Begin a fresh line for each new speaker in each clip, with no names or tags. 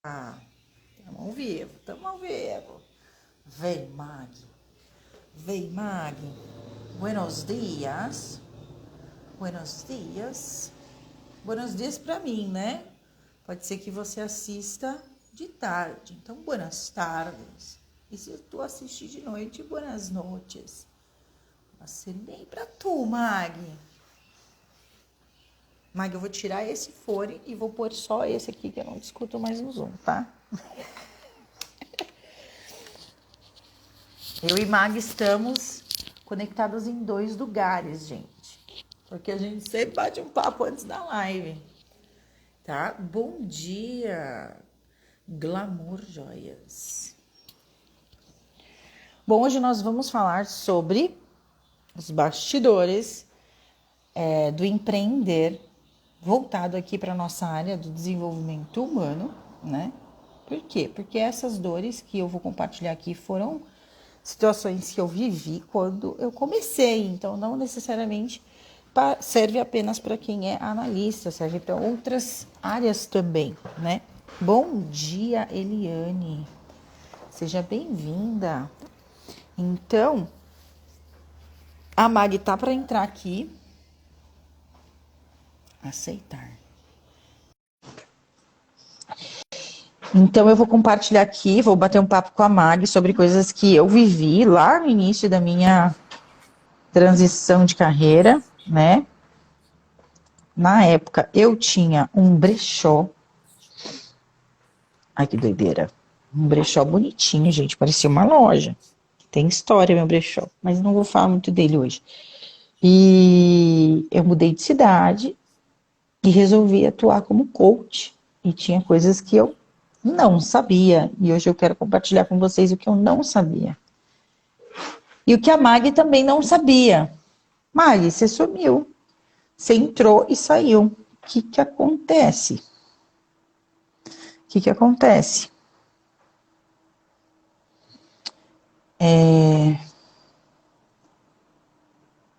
Ah, estamos ao vivo, estamos ao vivo. Vem, Mag. Vem, Mag. Buenos dias. Buenos dias. Buenos dias para mim, né? Pode ser que você assista de tarde. Então, buenas tardes. E se tu assistir de noite, buenas noites. Acenei para tu, Mag. Mag, eu vou tirar esse fone e vou pôr só esse aqui, que eu não escuto mais no Zoom, tá? Eu e Mag estamos conectados em 2 lugares, gente. Porque a gente sempre bate um papo antes da live. Tá? Bom dia, Glamour Joias. Bom, hoje nós vamos falar sobre os bastidores do empreender, voltado aqui para a nossa área do desenvolvimento humano, né? Por quê? Porque essas dores que eu vou compartilhar aqui foram situações que eu vivi quando eu comecei, então não necessariamente serve apenas para quem é analista, serve para outras áreas também, né? Bom dia, Eliane. Seja bem-vinda. Então, a Mag tá para entrar aqui. Aceitar. Então, eu vou compartilhar aqui, vou bater um papo com a Mag sobre coisas que eu vivi lá no início da minha transição de carreira, né? Na época, eu tinha um brechó. Ai, que doideira. Um brechó bonitinho, gente. Parecia uma loja. Tem história, meu brechó. Mas não vou falar muito dele hoje. E eu mudei de cidade e resolvi atuar como coach. E tinha coisas que eu não sabia. E hoje eu quero compartilhar com vocês o que eu não sabia. E o que a Mag também não sabia. Mag, você sumiu. Você entrou e saiu. O que acontece? O que acontece?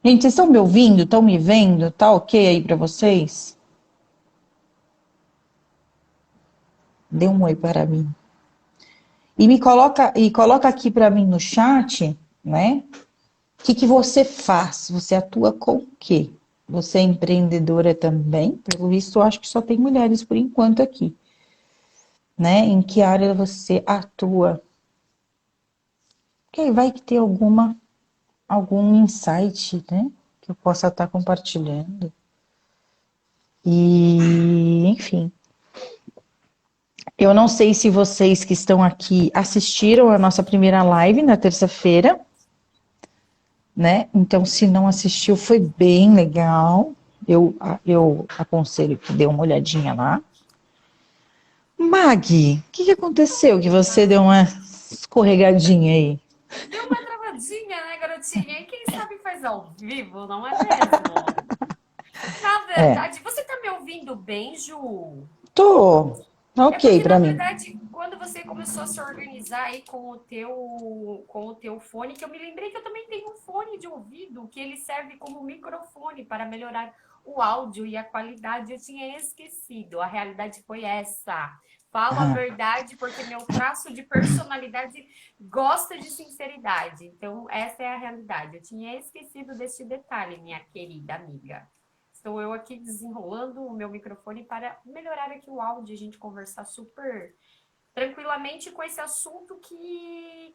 Gente, vocês estão me ouvindo? Estão me vendo? Tá ok aí para vocês? Dê um oi para mim. E coloca aqui para mim no chat, né? O que você faz? Você atua com o quê? Você é empreendedora também? Pelo visto, eu acho que só tem mulheres por enquanto aqui, né? Em que área você atua? Porque aí vai que ter algum insight, né? Que eu possa estar compartilhando. E, enfim. Eu não sei se vocês que estão aqui assistiram a nossa primeira live na terça-feira, né? Então, se não assistiu, foi bem legal. Eu aconselho que dê uma olhadinha lá. Mag, o que aconteceu que você deu uma escorregadinha aí?
Deu uma travadinha, né, garotinha? E quem sabe faz ao vivo, não é mesmo? Na
É,
verdade, você tá me ouvindo bem, Ju?
tá
É
ok
porque,
pra
na
mim.
verdade, quando você começou a se organizar aí com o teu fone, que eu me lembrei que eu também tenho um fone de ouvido, que ele serve como microfone para melhorar o áudio e a qualidade. Eu tinha esquecido. A realidade foi essa. Falo a
Ah,
verdade porque meu traço de personalidade gosta de sinceridade. Então, essa é a realidade. Eu tinha esquecido desse detalhe, minha querida amiga. Estou eu aqui desenrolando o meu microfone para melhorar aqui o áudio, a gente conversar super tranquilamente com esse assunto que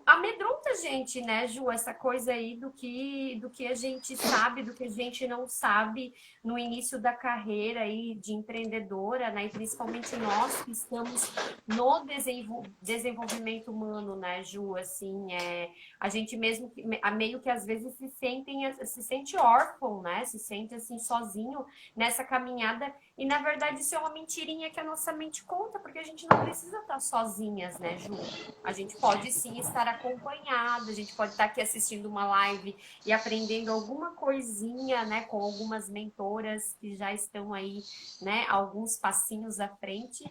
amedronta a gente, né, Ju? Essa coisa aí do que a gente sabe, do que a gente não sabe no início da carreira aí de empreendedora, né? E principalmente nós que estamos no desenvolvimento humano, né, Ju? Assim, a gente mesmo meio que às vezes se sente órfão, né? Se sente assim sozinho nessa caminhada e na verdade isso é uma mentirinha que a nossa mente conta, porque a gente não precisa estar sozinhas, né, Ju? A gente pode sim estar acompanhada, a gente pode estar aqui assistindo uma live e aprendendo alguma coisinha, né, com algumas mentoras que já estão aí, né, alguns passinhos à frente.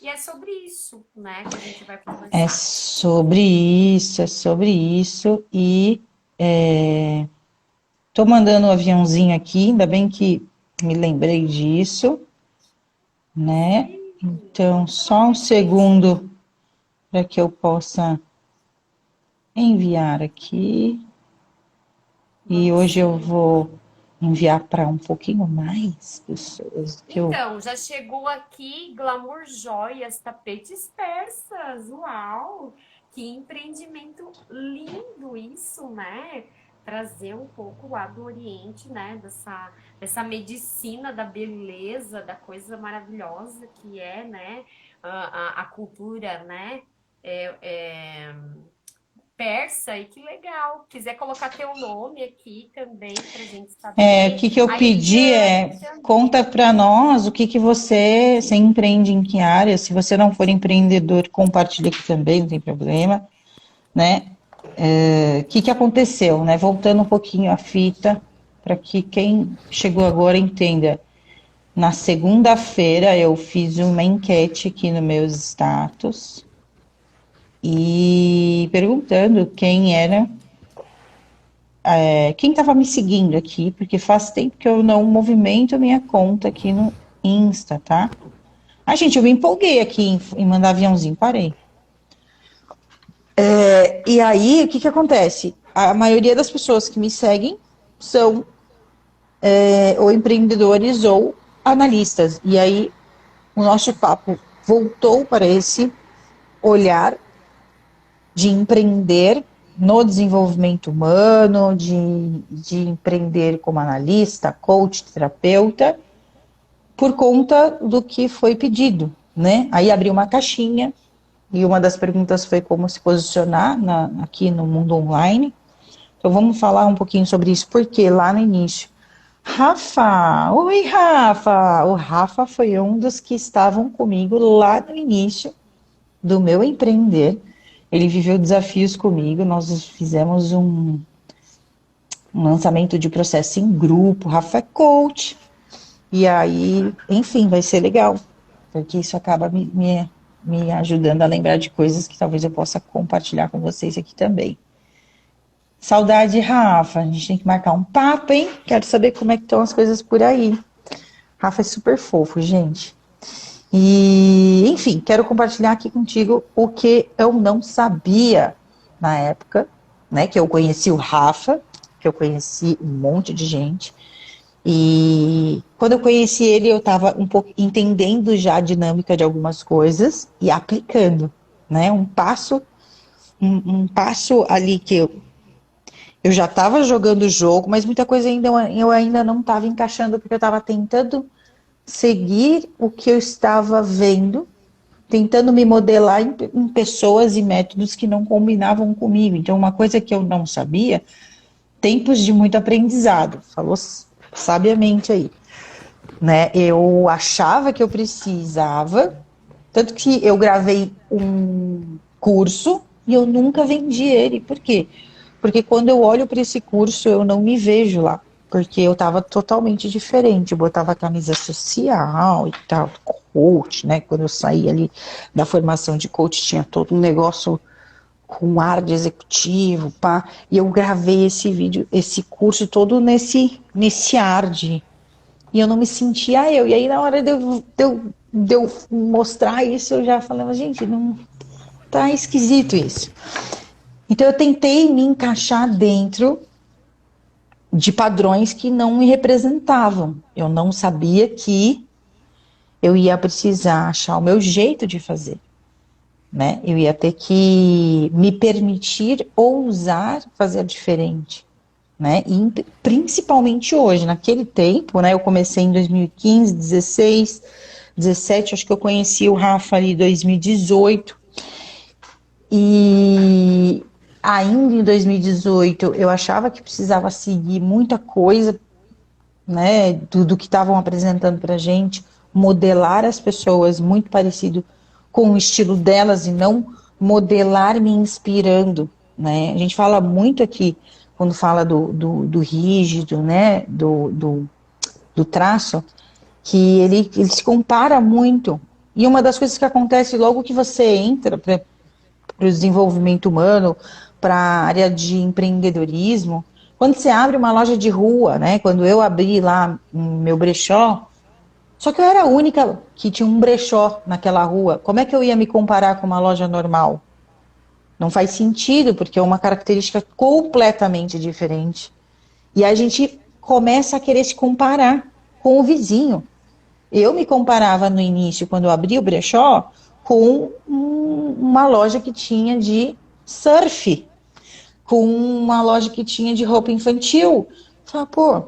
E é sobre isso, né, que a gente vai conversar.
é sobre isso. E tô mandando um aviãozinho aqui, ainda bem que me lembrei disso, né? Então, só um segundo para que eu possa enviar aqui. E hoje eu vou enviar para um pouquinho mais pessoas do que eu.
Então, já chegou aqui Glamour Joias, tapetes persas. Uau! Que empreendimento lindo isso, né? Trazer um pouco lá do Oriente, né? Dessa medicina da beleza, da coisa maravilhosa que é, né? A cultura, né? É, é, persa, e que legal. Quiser colocar teu nome aqui também pra gente
O
saber.
que eu
A
pedi
Eliane
é conta
também.
para nós o que você empreende em que área. Se você não for empreendedor, compartilha aqui também, não tem problema, né? O que aconteceu, né? Voltando um pouquinho a fita, para que quem chegou agora entenda. Na segunda-feira eu fiz uma enquete aqui nos meus status e perguntando quem estava me seguindo aqui, porque faz tempo que eu não movimento minha conta aqui no Insta, tá? Ah, gente, eu me empolguei aqui em mandar aviãozinho, parei. E aí, o que acontece? A maioria das pessoas que me seguem são ou empreendedores ou analistas. E aí, o nosso papo voltou para esse olhar de empreender no desenvolvimento humano, de empreender como analista, coach, terapeuta, por conta do que foi pedido, né? Aí abri uma caixinha e uma das perguntas foi como se posicionar aqui no mundo online. Então vamos falar um pouquinho sobre isso, porque lá no início, Rafa, oi Rafa, o Rafa foi um dos que estavam comigo lá no início do meu empreender. Ele viveu desafios comigo, nós fizemos um lançamento de processo em grupo, Rafa é coach, e aí, enfim, vai ser legal, porque isso acaba me ajudando a lembrar de coisas que talvez eu possa compartilhar com vocês aqui também. Saudade, Rafa, a gente tem que marcar um papo, hein? Quero saber como é que estão as coisas por aí. Rafa é super fofo, gente. E, enfim, quero compartilhar aqui contigo o que eu não sabia na época, né? Que eu conheci o Rafa, que eu conheci um monte de gente. E quando eu conheci ele, eu estava um pouco entendendo já a dinâmica de algumas coisas e aplicando, né? Um passo ali que eu já estava jogando o jogo, mas muita coisa eu ainda não estava encaixando, porque eu estava tentando seguir o que eu estava vendo, tentando me modelar em pessoas e métodos que não combinavam comigo. Então, uma coisa que eu não sabia, tempos de muito aprendizado, falou sabiamente aí, né? Eu achava que eu precisava, tanto que eu gravei um curso e eu nunca vendi ele. Por quê? Porque quando eu olho para esse curso, eu não me vejo lá. Porque eu estava totalmente diferente. Eu botava camisa social e tal, coach, né? Quando eu saí ali da formação de coach, tinha todo um negócio com ar de executivo, pá. E eu gravei esse vídeo, esse curso todo nesse ar de. E eu não me sentia eu. E aí, na hora de eu mostrar isso, eu já falava, gente, não tá esquisito isso. Então eu tentei me encaixar dentro de padrões que não me representavam. Eu não sabia que eu ia precisar achar o meu jeito de fazer, né? Eu ia ter que me permitir ousar fazer diferente, né? E principalmente hoje, naquele tempo, né? Eu comecei em 2015, 16, 17, acho que eu conheci o Rafa ali em 2018. E ainda em 2018 eu achava que precisava seguir muita coisa, né, do que estavam apresentando para gente, modelar as pessoas muito parecido com o estilo delas e não modelar me inspirando, né? A gente fala muito aqui, quando fala do rígido, né, do traço, que ele se compara muito. E uma das coisas que acontece logo que você entra para o desenvolvimento humano, para a área de empreendedorismo. Quando você abre uma loja de rua, né? Quando eu abri lá meu brechó, Só que eu era a única que tinha um brechó naquela rua. Como é que eu ia me comparar com uma loja normal? Não faz sentido, porque é uma característica completamente diferente. E a gente começa a querer se comparar com o vizinho. Eu me comparava no início, quando eu abri o brechó, com uma loja que tinha de surf, com uma loja que tinha de roupa infantil. Falei, pô,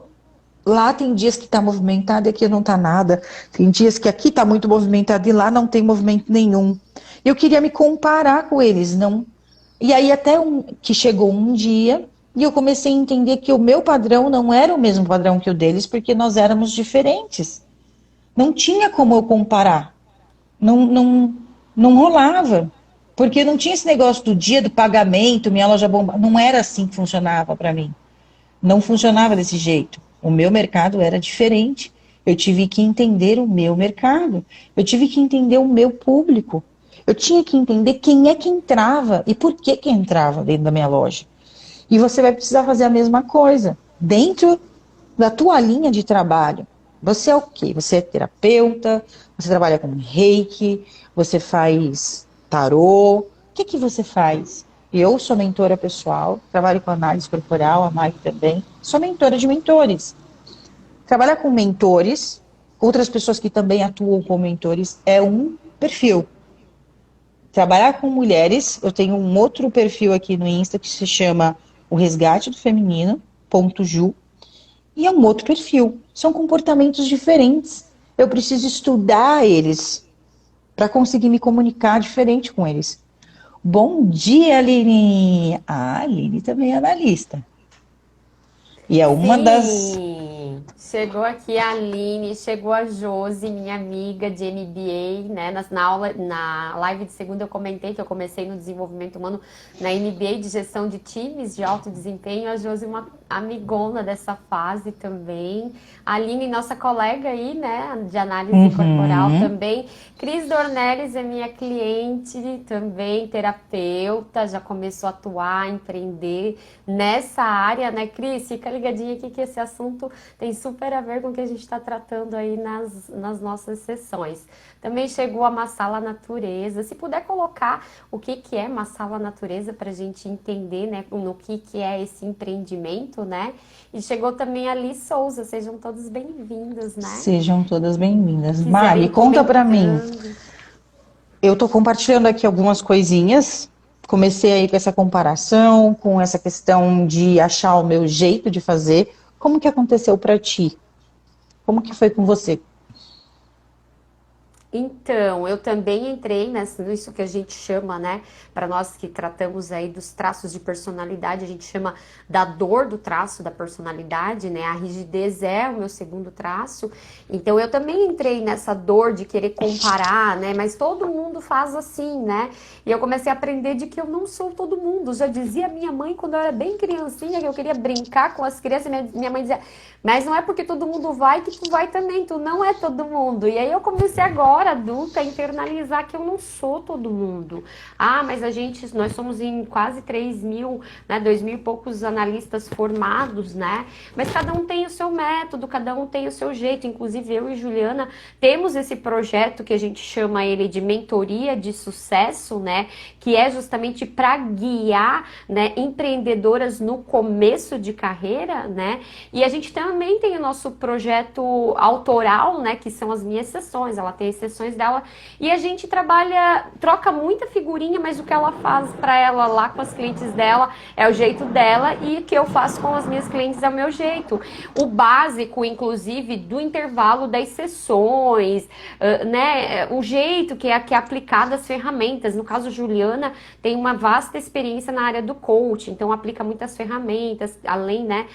lá tem dias que está movimentado e aqui não está nada. Tem dias que aqui está muito movimentado e lá não tem movimento nenhum. Eu queria me comparar com eles, não. E aí que chegou um dia e eu comecei a entender que o meu padrão não era o mesmo padrão que o deles, porque nós éramos diferentes. Não tinha como eu comparar. Não rolava. Porque não tinha esse negócio do dia do pagamento, minha loja bomba. Não era assim que funcionava para mim. Não funcionava desse jeito. O meu mercado era diferente. Eu tive que entender o meu mercado. Eu tive que entender o meu público. Eu tinha que entender quem é que entrava e por que que entrava dentro da minha loja. E você vai precisar fazer a mesma coisa dentro da tua linha de trabalho. Você é o quê? Você é terapeuta, você trabalha com reiki, você faz tarô. O que que você faz? Eu sou mentora pessoal, trabalho com análise corporal, a Mai também. Sou mentora de mentores. Trabalhar com mentores, outras pessoas que também atuam como mentores, é um perfil. Trabalhar com mulheres, eu tenho um outro perfil aqui no Insta que se chama O Resgate do Feminino, .ju, e é um outro perfil. São comportamentos diferentes. Eu preciso estudar eles para conseguir me comunicar diferente com eles. Bom dia, Aline! A Aline também é analista. E é uma das...
Sim, chegou aqui a Aline, chegou a Josi, minha amiga de MBA, né? Na live de segunda eu comentei que eu comecei no desenvolvimento humano na MBA de gestão de times de alto desempenho. A Josi é uma amigona dessa fase também. A Aline, nossa colega aí, né? De análise corporal também. Cris Dornelles é minha cliente também, terapeuta, já começou a atuar, empreender nessa área, né, Cris? Fica ligadinha aqui que esse assunto tem super a ver com o que a gente está tratando aí nas nossas sessões. Também chegou a Massala Natureza. Se puder colocar o que é Massala Natureza para a gente entender, né, no que é esse empreendimento, né? E chegou também a Liz Souza. Sejam todos bem-vindos, né?
Sejam todas bem-vindas.
Quiserem
Mari, conta para mim.
comentando.
Eu tô compartilhando aqui algumas coisinhas. Comecei aí com essa comparação, com essa questão de achar o meu jeito de fazer. Como que aconteceu para ti? Como que foi com você?
Então, eu também entrei nisso que a gente chama, né, para nós que tratamos aí dos traços de personalidade, a gente chama da dor do traço da personalidade, né, a rigidez é o meu segundo traço, então eu também entrei nessa dor de querer comparar, né, mas todo mundo faz assim, né, e eu comecei a aprender de que eu não sou todo mundo, já dizia minha mãe quando eu era bem criancinha, que eu queria brincar com as crianças, minha mãe dizia, mas não é porque todo mundo vai que tu vai também, tu não é todo mundo, e aí eu comecei agora, adulta, internalizar que eu não sou todo mundo. Ah, mas nós somos em quase 3 mil, né, 2 mil e poucos analistas formados, né? Mas cada um tem o seu método, cada um tem o seu jeito. Inclusive eu e Juliana temos esse projeto que a gente chama ele de mentoria de sucesso, né? Que é justamente para guiar, né, empreendedoras no começo de carreira, né? E a gente também tem o nosso projeto autoral, né? Que são as minhas sessões. Ela tem as sessões dela e a gente troca muita figurinha, mas o que ela faz para ela lá com as clientes dela é o jeito dela e o que eu faço com as minhas clientes é o meu jeito. O básico, inclusive, do intervalo das sessões, né? O jeito que é aplicado as ferramentas. No caso, Juliana tem uma vasta experiência na área do coaching, então aplica muitas ferramentas, além, né,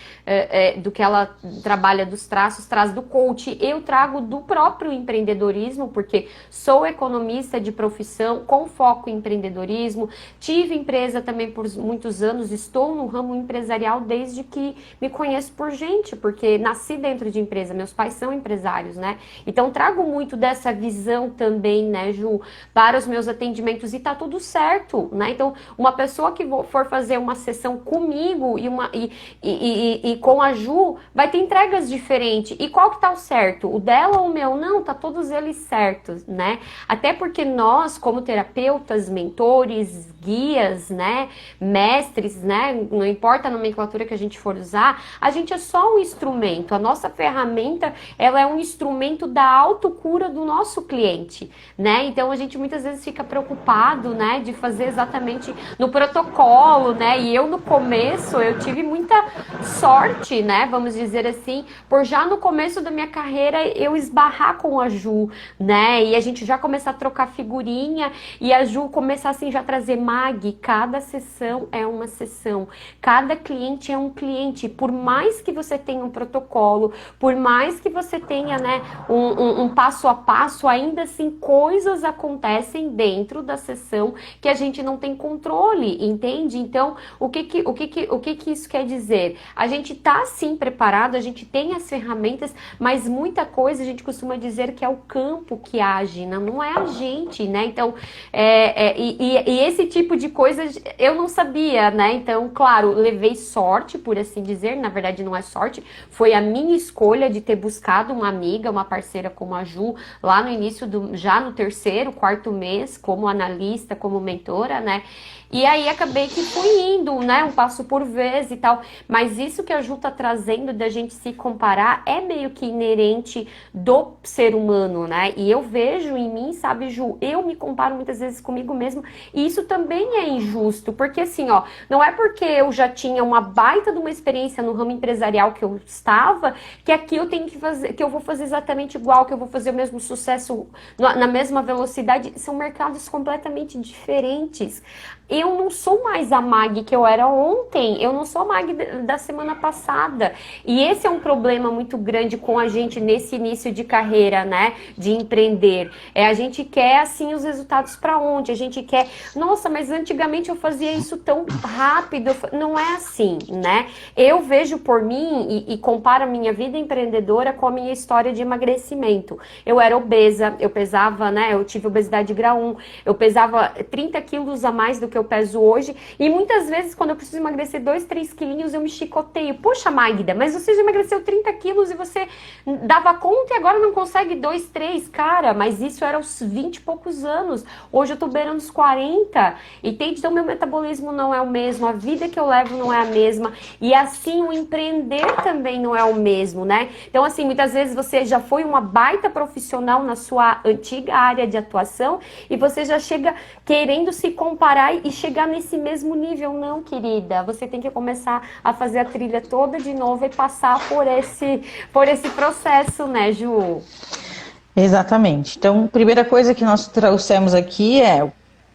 do que ela trabalha dos traços, traz do coaching. Eu trago do próprio empreendedorismo, porque porque sou economista de profissão, com foco em empreendedorismo, tive empresa também por muitos anos, estou no ramo empresarial desde que me conheço por gente, porque nasci dentro de empresa, meus pais são empresários, né? Então trago muito dessa visão também, né, Ju, para os meus atendimentos e tá tudo certo, né? Então, uma pessoa que for fazer uma sessão comigo e com a Ju, vai ter entregas diferentes. E qual que tá o certo? O dela ou o meu? Não, tá todos eles certos, né? Até porque nós, como terapeutas, mentores, guias, né, mestres, né, não importa a nomenclatura que a gente for usar, a gente é só um instrumento. A nossa ferramenta, ela é um instrumento da autocura do nosso cliente, né? Então a gente muitas vezes fica preocupado, né, de fazer exatamente no protocolo, né? E eu no começo eu tive muita sorte, né, vamos dizer assim, por já no começo da minha carreira eu esbarrar com a Ju, né? E a gente já começar a trocar figurinha e a Ju começar assim já trazer Mag, cada sessão é uma sessão, cada cliente é um cliente, por mais que você tenha um protocolo, por mais que você tenha, né, um passo a passo, ainda assim coisas acontecem dentro da sessão que a gente não tem controle, entende? Então, o que isso quer dizer? A gente tá sim preparado, a gente tem as ferramentas, mas muita coisa a gente costuma dizer que é o campo que age, não é a gente, né? Então, e esse tipo de coisas eu não sabia, né? Então, claro, levei sorte, por assim dizer, na verdade não é sorte, foi a minha escolha de ter buscado uma amiga, uma parceira como a Ju, lá no início já no terceiro, quarto mês, como analista, como mentora, né? E aí acabei que fui indo, né, um passo por vez e tal, mas isso que a Ju tá trazendo da gente se comparar é meio que inerente do ser humano, né? E eu vejo em mim, sabe, Ju, eu me comparo muitas vezes comigo mesmo e isso também é injusto, porque assim, ó, não é porque eu já tinha uma baita de uma experiência no ramo empresarial que eu estava, que aqui eu tenho que fazer, que eu vou fazer exatamente igual, que eu vou fazer o mesmo sucesso na mesma velocidade. São mercados completamente diferentes. Eu não sou mais a Mag que eu era ontem, eu não sou a Mag da semana passada. E esse é um problema muito grande com a gente nesse início de carreira, né? De empreender. A gente quer, assim, os resultados para onde? A gente quer, nossa, mas antigamente eu fazia isso tão rápido. Não é assim, né? Eu vejo por mim e comparo a minha vida empreendedora com a minha história de emagrecimento. Eu era obesa, eu pesava, né? Eu tive obesidade grau 1, eu pesava 30 quilos a mais do que eu peso hoje, e muitas vezes quando eu preciso emagrecer 2, 3 quilinhos eu me chicoteio. Poxa, Magda, mas você já emagreceu 30 quilos e você dava conta e agora não consegue 2, 3, cara, mas isso era aos 20 e poucos anos, hoje eu tô beirando os 40, entende? Então meu metabolismo não é o mesmo, a vida que eu levo não é a mesma, e assim o empreender também não é o mesmo, né? Então assim, muitas vezes você já foi uma baita profissional na sua antiga área de atuação e você já chega querendo se comparar e chegar nesse mesmo nível. Não, querida, você tem que começar a fazer a trilha toda de novo e passar por esse processo, né, Ju?
Exatamente. Então, primeira coisa que nós trouxemos aqui é: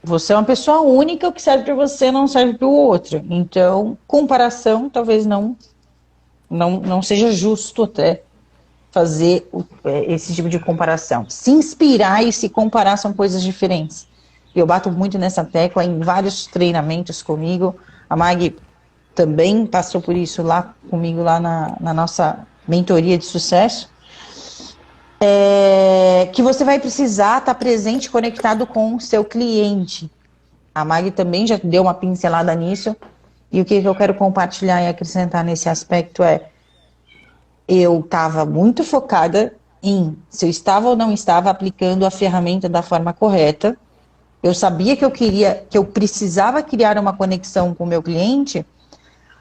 você é uma pessoa única, o que serve para você não serve para o outro. Então, comparação talvez não seja justo até fazer esse tipo de comparação. Se inspirar e se comparar são coisas diferentes. Eu bato muito nessa tecla em vários treinamentos comigo. A Mag também passou por isso lá comigo, lá na nossa mentoria de sucesso. Que você vai precisar estar presente, conectado com o seu cliente. A Mag também já deu uma pincelada nisso. E o que eu quero compartilhar e acrescentar nesse aspecto eu estava muito focada em se eu estava ou não estava aplicando a ferramenta da forma correta. Eu sabia que eu precisava criar uma conexão com o meu cliente,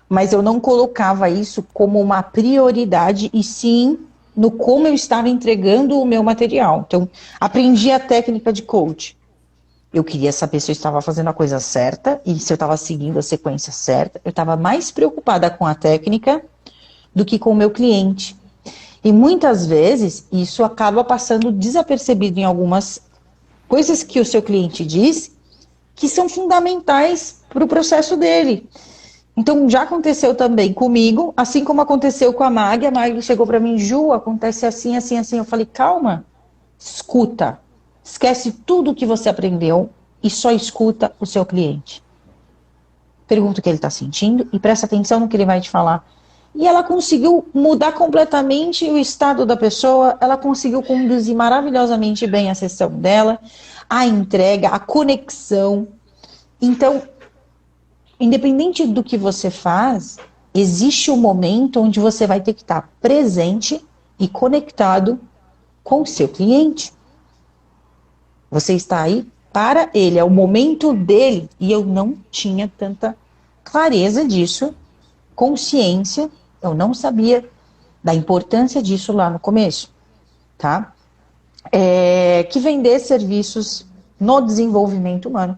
mas eu não colocava isso como uma prioridade, e sim no como eu estava entregando o meu material. Então, aprendi a técnica de coach. Eu queria saber se eu estava fazendo a coisa certa e se eu estava seguindo a sequência certa. Eu estava mais preocupada com a técnica do que com o meu cliente. E muitas vezes isso acaba passando desapercebido em algumas coisas que o seu cliente diz que são fundamentais para o processo dele. Então, já aconteceu também comigo, assim como aconteceu com a Mag. A Mag chegou para mim: Ju, acontece assim, assim, assim. Eu falei: calma, escuta. esquece tudo que você aprendeu e só escuta o seu cliente. Pergunta o que ele está sentindo e presta atenção no que ele vai te falar. E ela conseguiu mudar completamente o estado da pessoa, ela conseguiu conduzir maravilhosamente bem a sessão dela, a entrega, a conexão. Então, independente do que você faz, existe um momento onde você vai ter que estar presente e conectado com o seu cliente. Você está aí para ele, é o momento dele. E eu não tinha tanta clareza disso, consciência, eu não sabia da importância disso lá no começo, tá? Que vender serviços no desenvolvimento humano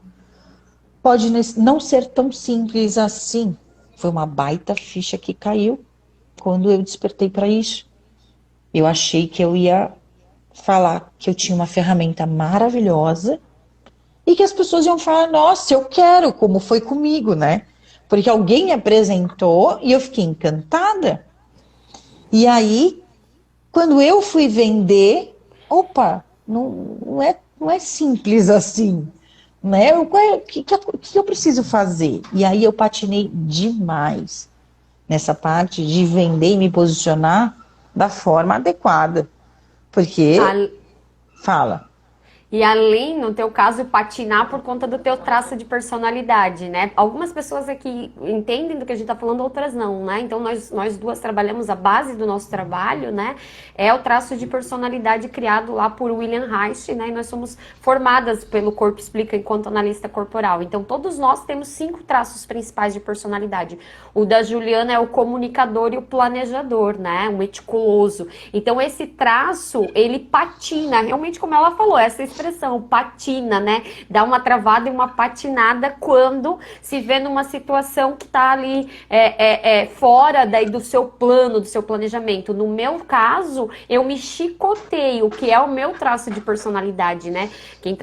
pode não ser tão simples assim. Foi uma baita ficha que caiu quando eu despertei para isso. Eu achei que eu ia falar que eu tinha uma ferramenta maravilhosa e que as pessoas iam falar, nossa, eu quero, como foi comigo, né? Porque alguém me apresentou e eu fiquei encantada. E aí, quando eu fui vender, opa, não é simples assim, né? O que eu preciso fazer? E aí eu patinei demais nessa parte de vender e me posicionar da forma adequada. Porque, fala.
E além, no teu caso, patinar por conta do teu traço de personalidade, né? Algumas pessoas aqui entendem do que a gente tá falando, outras não, né? Então, nós duas trabalhamos, a base do nosso trabalho, né? É o traço de personalidade criado lá por William Reich, né? E nós somos formadas pelo Corpo Explica enquanto analista corporal. Então, todos nós temos 5 traços principais de personalidade. O da Juliana é o comunicador e o planejador, né? O meticuloso. Então, esse traço, ele patina, realmente como ela falou, essa expressão, patina, né? Dá uma travada e uma patinada quando se vê numa situação que tá ali fora daí do seu plano, do seu planejamento. No meu caso, eu me chicoteio, que é o meu traço de personalidade, né? Quem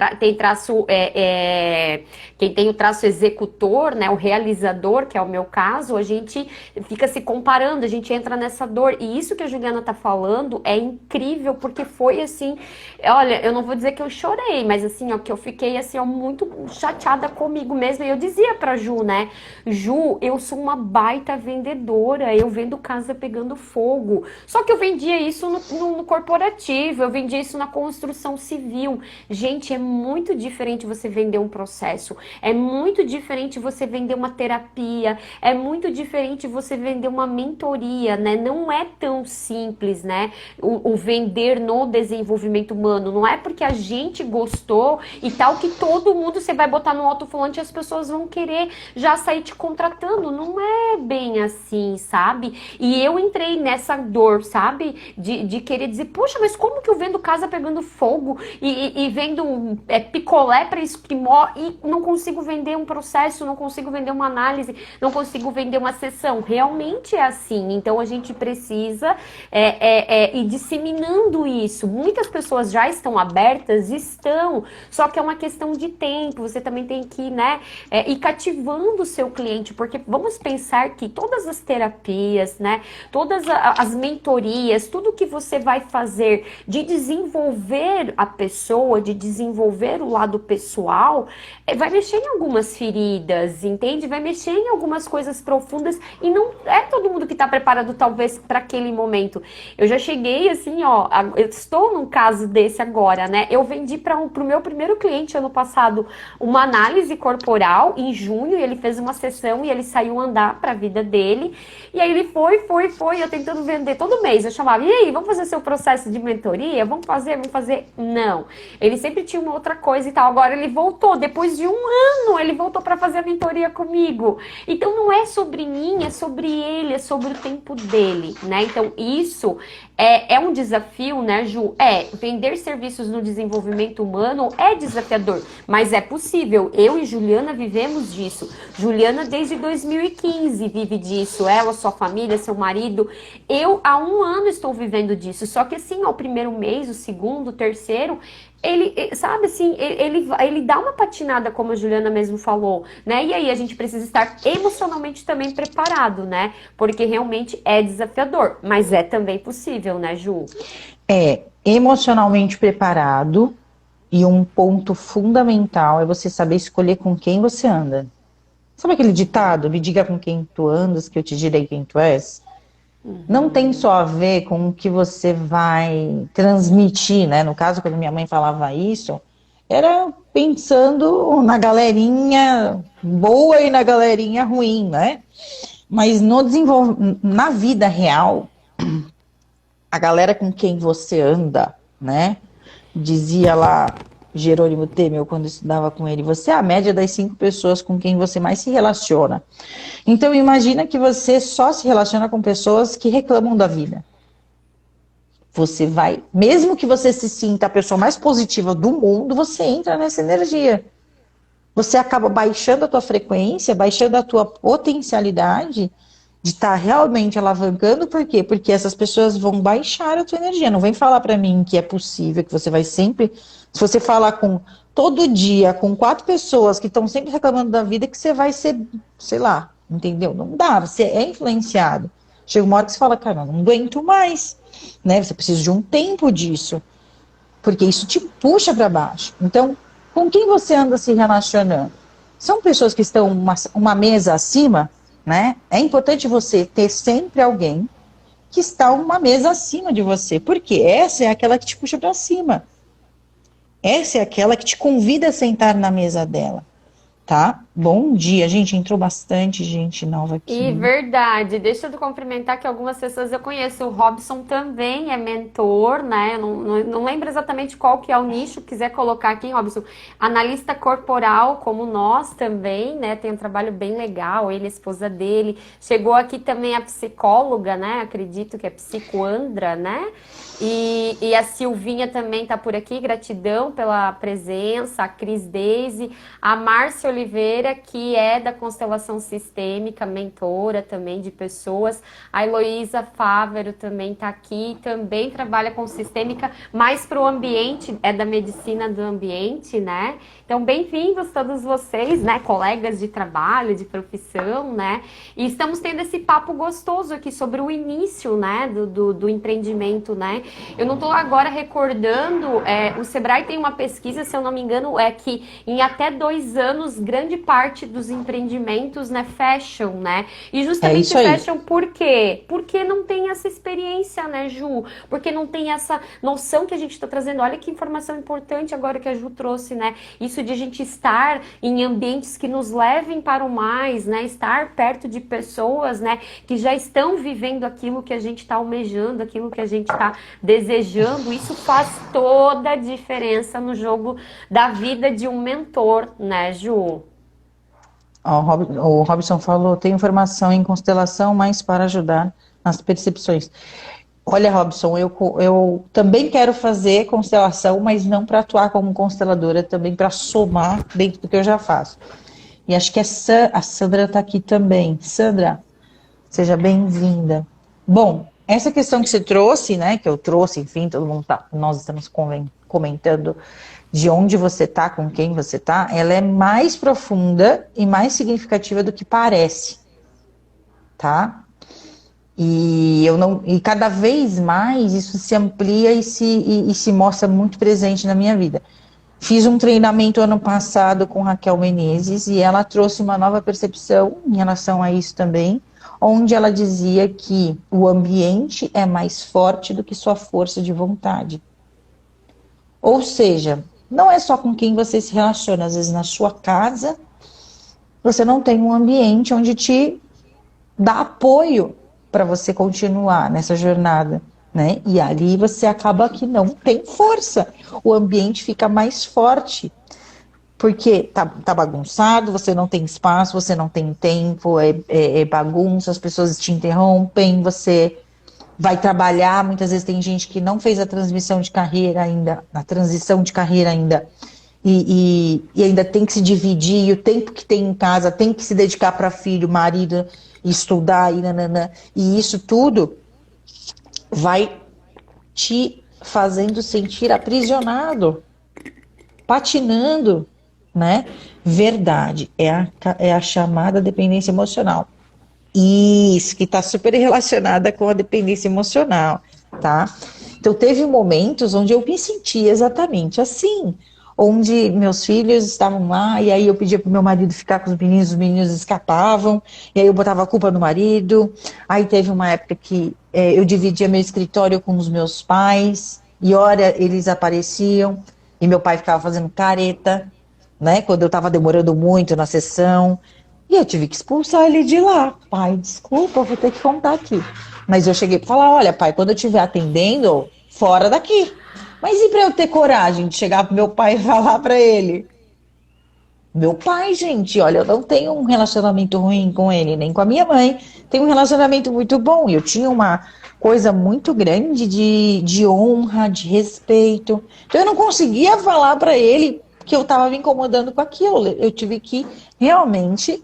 tem o traço executor, né? O realizador, que é o meu caso, a gente fica se comparando, a gente entra nessa dor. E isso que a Juliana tá falando é incrível, porque foi assim, olha, eu não vou dizer que eu chorei, mas assim, ó, que eu fiquei assim, ó, muito chateada comigo mesma. E eu dizia pra Ju, né? Ju, eu sou uma baita vendedora, eu vendo casa pegando fogo. Só que eu vendia isso no corporativo, eu vendia isso na construção civil. Gente, é muito diferente você vender um processo, é muito diferente você vender uma terapia, é muito diferente você vender uma mentoria, né? Não é tão simples, né? O vender no desenvolvimento humano. Não é porque a gente gostou e tal que todo mundo você vai botar no alto-falante e as pessoas vão querer já sair te contratando. Não é bem assim, sabe? E eu entrei nessa dor, sabe? De querer dizer, poxa, mas como que eu vendo casa pegando fogo e vendo picolé para esquimó e não consigo vender um processo, não consigo vender uma análise, não consigo vender uma sessão? Realmente é assim. Então a gente precisa ir disseminando isso. Muitas pessoas já estão abertas, estão, só que é uma questão de tempo. Você também tem que, né, ir cativando o seu cliente, porque vamos pensar que todas as terapias, né, todas as mentorias, tudo que você vai fazer de desenvolver a pessoa, de desenvolver o lado pessoal, vai mexer em algumas feridas, entende? Vai mexer em algumas coisas profundas e não é todo mundo que está preparado talvez para aquele momento. Eu já cheguei assim, ó, eu estou num caso desse agora, né? Eu vendi para o meu primeiro cliente ano passado uma análise corporal em junho, e ele fez uma sessão e ele saiu andar para a vida dele. E aí ele foi, eu tentando vender todo mês. Eu chamava, e aí, vamos fazer seu processo de mentoria? Vamos fazer? Não. Ele sempre tinha uma outra coisa e tal. Agora ele voltou, depois de um ano, ele voltou para fazer a mentoria comigo. Então não é sobre mim, é sobre ele, é sobre o tempo dele, né? Então isso é um desafio, né, Ju? Vender serviços no desenvolvimento humano é desafiador, mas é possível. Eu e Juliana vivemos disso. Juliana desde 2015 vive disso. Ela, sua família, seu marido. Eu há um ano estou vivendo disso. Só que assim, ao primeiro mês, o segundo, o terceiro, ele, sabe assim, ele dá uma patinada, como a Juliana mesmo falou, né? E aí a gente precisa estar emocionalmente também preparado, né? Porque realmente é desafiador, mas é também possível, né, Ju?
Emocionalmente preparado, E um ponto fundamental é você saber escolher com quem você anda. Sabe aquele ditado? Me diga com quem tu andas, que eu te direi quem tu és. Não tem só a ver com o que você vai transmitir, né? No caso, quando minha mãe falava isso, era pensando na galerinha boa e na galerinha ruim, né? Mas na vida real, a galera com quem você anda, né? Dizia lá Jerônimo Temel, quando eu estudava com ele, você é a média das 5 pessoas com quem você mais se relaciona. Então imagina que você só se relaciona com pessoas que reclamam da vida. Você vai, mesmo que você se sinta a pessoa mais positiva do mundo, você entra nessa energia. Você acaba baixando a tua frequência, baixando a tua potencialidade de estar realmente alavancando. Por quê? Porque essas pessoas vão baixar a tua energia. Não vem falar para mim que é possível, que você vai sempre... Se você falar com todo dia com 4 pessoas que estão sempre reclamando da vida, que você vai ser, sei lá, entendeu? Não dá, você é influenciado. Chega uma hora que você fala, cara, não aguento mais, né? Você precisa de um tempo disso, porque isso te puxa para baixo. Então, com quem você anda se relacionando? São pessoas que estão uma mesa acima, né? É importante você ter sempre alguém que está uma mesa acima de você, porque essa é aquela que te puxa para cima. Essa é aquela que te convida a sentar na mesa dela, tá? Bom dia, gente, entrou bastante gente nova
E
aqui.
verdade, deixa eu cumprimentar que algumas pessoas eu conheço. O Robson também é mentor, né? Eu não lembro exatamente qual que é o nicho, quiser colocar aqui, Robson. Analista corporal, como nós também, né? Tem um trabalho bem legal, ele, a esposa dele. Chegou aqui também a psicóloga, né? Acredito que é Psicoandra, né? E a Silvinha também tá por aqui, gratidão pela presença, a Cris Deise, a Márcia Oliveira, que é da Constelação Sistêmica, mentora também de pessoas, a Heloísa Fávero também tá aqui, também trabalha com sistêmica, mais para o ambiente, é da medicina do ambiente, né? Então, bem-vindos todos vocês, né, colegas de trabalho, de profissão, né? E estamos tendo esse papo gostoso aqui sobre o início, né, do empreendimento, né? Eu não estou agora recordando, o Sebrae tem uma pesquisa, se eu não me engano, é que em até 2 anos, grande parte dos empreendimentos, né, fecham, né? E
É
justamente
isso aí.
fecham por quê? Porque não tem essa experiência, né, Ju? Porque não tem essa noção que a gente está trazendo. Olha que informação importante agora que a Ju trouxe, né? Isso de a gente estar em ambientes que nos levem para o mais, né? Estar perto de pessoas, né, que já estão vivendo aquilo que a gente está almejando, aquilo que a gente está desejando. Isso faz toda a diferença no jogo da vida de um mentor, né, Ju?
Ó, o Robson falou, tem informação em constelação, mas para ajudar nas percepções. Olha, Robson, eu também quero fazer constelação, mas não para atuar como consteladora, também para somar dentro do que eu já faço. E acho que a Sandra está aqui também. Sandra, seja bem-vinda. Bom, essa questão que você trouxe, né, que eu trouxe, enfim, todo mundo nós estamos comentando de onde você está, com quem você está, ela é mais profunda e mais significativa do que parece, tá? E cada vez mais isso se amplia e se mostra muito presente na minha vida. Fiz um treinamento ano passado com Raquel Menezes e ela trouxe uma nova percepção em relação a isso também, onde ela dizia que o ambiente é mais forte do que sua força de vontade. Ou seja, não é só com quem você se relaciona, às vezes na sua casa você não tem um ambiente onde te dá apoio para você continuar nessa jornada, né? E ali você acaba que não tem força, o ambiente fica mais forte, porque tá bagunçado, você não tem espaço, você não tem tempo, é bagunça, as pessoas te interrompem, você vai trabalhar, muitas vezes tem gente que não fez a transição de carreira ainda, e ainda tem que se dividir, e o tempo que tem em casa tem que se dedicar para filho, marido, estudar, e isso tudo vai te fazendo sentir aprisionado, patinando, né? Verdade, é a chamada dependência emocional. Isso, que está super relacionada com a dependência emocional, tá? Então, teve momentos onde eu me sentia exatamente assim, onde meus filhos estavam lá, e aí eu pedia pro meu marido ficar com os meninos escapavam, e aí eu botava a culpa no marido. Aí teve uma época que eu dividia meu escritório com os meus pais, e ora eles apareciam, e meu pai ficava fazendo careta, né, quando eu estava demorando muito na sessão, e eu tive que expulsar ele de lá. Pai, desculpa, eu vou ter que contar aqui. Mas eu cheguei para falar, olha, pai, quando eu estiver atendendo, fora daqui. Mas e para eu ter coragem de chegar pro meu pai e falar para ele? Meu pai, gente, olha, eu não tenho um relacionamento ruim com ele, nem com a minha mãe. Tenho um relacionamento muito bom. Eu tinha uma coisa muito grande de honra, de respeito. Então eu não conseguia falar para ele que eu estava me incomodando com aquilo. Eu tive que realmente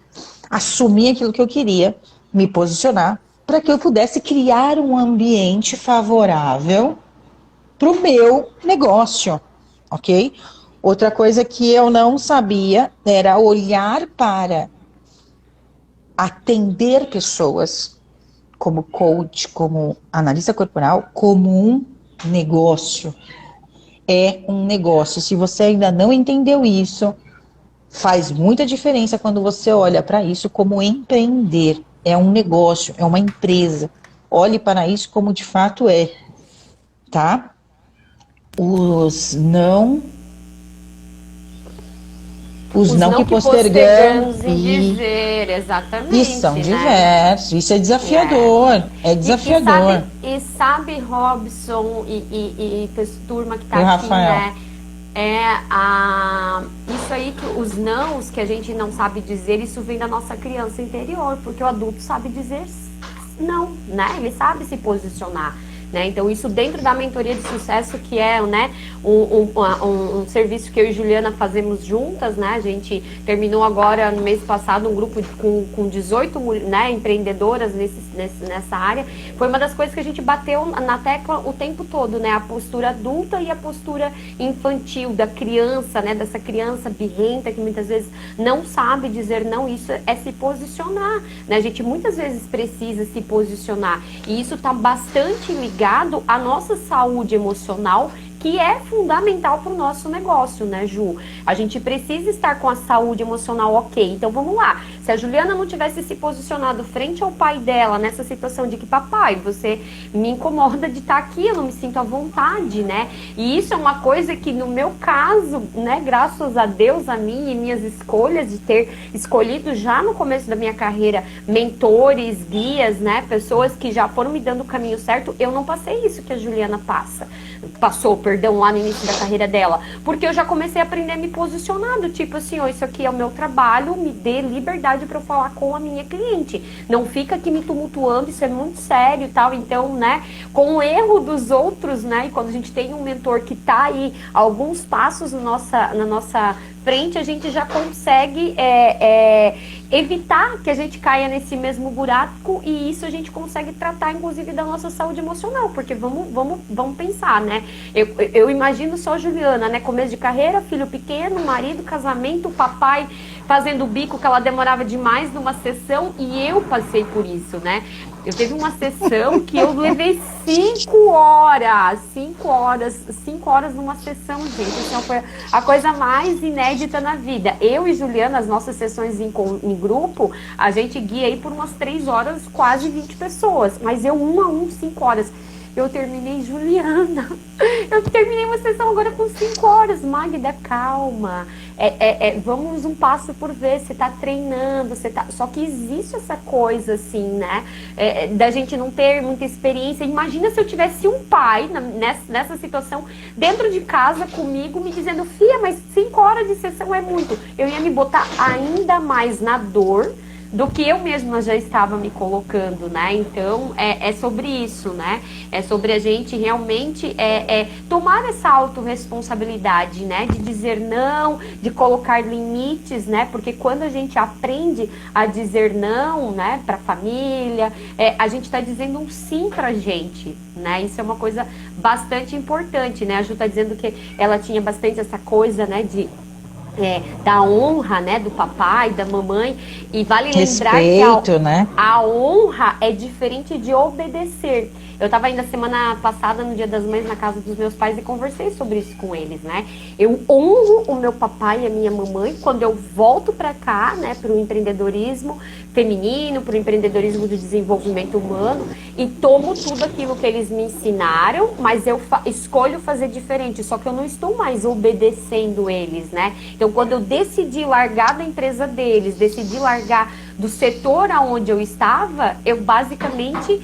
assumir aquilo que eu queria, me posicionar, para que eu pudesse criar um ambiente favorável para o meu negócio, ok? Outra coisa que eu não sabia era olhar para atender pessoas como coach, como analista corporal, como um negócio. É um negócio. Se você ainda não entendeu isso, faz muita diferença quando você olha para isso como empreender. É um negócio, é uma empresa. Olhe para isso como de fato é, tá? Os
Os
não
não
que
que
postergamos
postergamos em dizer,
e são
exatamente, né?
diversos. Isso é
É.
desafiador, é desafiador.
E sabe, Robson turma que tá
Pro
aqui,
Rafael.
né? Isso aí que os nãos que a gente não sabe dizer, isso vem da nossa criança interior, porque o adulto sabe dizer não, né? Ele sabe se posicionar. Né? Então, isso dentro da mentoria de sucesso, que é, né, um serviço que eu e Juliana fazemos juntas, né? A gente terminou agora, no mês passado, um grupo com 18 né, empreendedoras nessa área. Foi uma das coisas que a gente bateu na tecla o tempo todo, né? A postura adulta e a postura infantil, da criança, né? Dessa criança birrenta que muitas vezes não sabe dizer não. Isso é se posicionar, né? A gente muitas vezes precisa se posicionar. E isso está bastante ligado à nossa saúde emocional, que é fundamental para o nosso negócio, né, Ju? A gente precisa estar com a saúde emocional ok. Então, vamos lá. Se a Juliana não tivesse se posicionado frente ao pai dela nessa situação de que, papai, você me incomoda de estar aqui, eu não me sinto à vontade, né? E isso é uma coisa que, no meu caso, né, graças a Deus, a mim e minhas escolhas de ter escolhido já no começo da minha carreira mentores, guias, né, pessoas que já foram me dando o caminho certo, eu não passei isso que a Juliana passou, perdão, lá no início da carreira dela, porque eu já comecei a aprender a me posicionar, do tipo assim, ó, isso aqui é o meu trabalho, me dê liberdade para eu falar com a minha cliente, não fica aqui me tumultuando, isso é muito sério e tal. Então, né, com o erro dos outros, né, e quando a gente tem um mentor que tá aí alguns passos na nossa frente, a gente já consegue evitar que a gente caia nesse mesmo buraco, e isso a gente consegue tratar, inclusive, da nossa saúde emocional, porque vamos pensar, né? Eu imagino só a Juliana, né? Começo de carreira, filho pequeno, marido, casamento, papai fazendo o bico que ela demorava demais numa sessão, e eu passei por isso, né? Eu teve uma sessão que eu levei 5 horas numa sessão, gente. Assim, foi a coisa mais inédita na vida. Eu e Juliana, as nossas sessões em grupo, a gente guia aí por umas 3 horas, quase 20 pessoas. Mas eu, 5 horas. Eu terminei, Juliana. Eu terminei uma sessão agora com 5 horas. Magda, calma. Vamos um passo por vez. Você tá treinando, você tá. Só que existe essa coisa, assim, né? Da gente não ter muita experiência. Imagina se eu tivesse um pai nessa situação, dentro de casa comigo, me dizendo, Fia, mas 5 horas de sessão é muito. Eu ia me botar ainda mais na dor do que eu mesma já estava me colocando, né? Então, é sobre isso, né? É sobre a gente realmente tomar essa autorresponsabilidade, né? De dizer não, de colocar limites, né? Porque quando a gente aprende a dizer não, né? Pra família, a gente tá dizendo um sim pra gente, né? Isso é uma coisa bastante importante, né? A Ju tá dizendo que ela tinha bastante essa coisa, né? da honra, né, do papai, da mamãe, e vale lembrar que
Respeito, né?
a honra é diferente de obedecer. Eu estava ainda semana passada, no Dia das Mães, na casa dos meus pais e conversei sobre isso com eles, né? Eu honro o meu papai e a minha mamãe quando eu volto para cá, né, para o empreendedorismo feminino, para o empreendedorismo do desenvolvimento humano e tomo tudo aquilo que eles me ensinaram, mas eu escolho fazer diferente, só que eu não estou mais obedecendo eles, né? Então, quando eu decidi largar da empresa deles, decidi largar do setor aonde eu estava, eu basicamente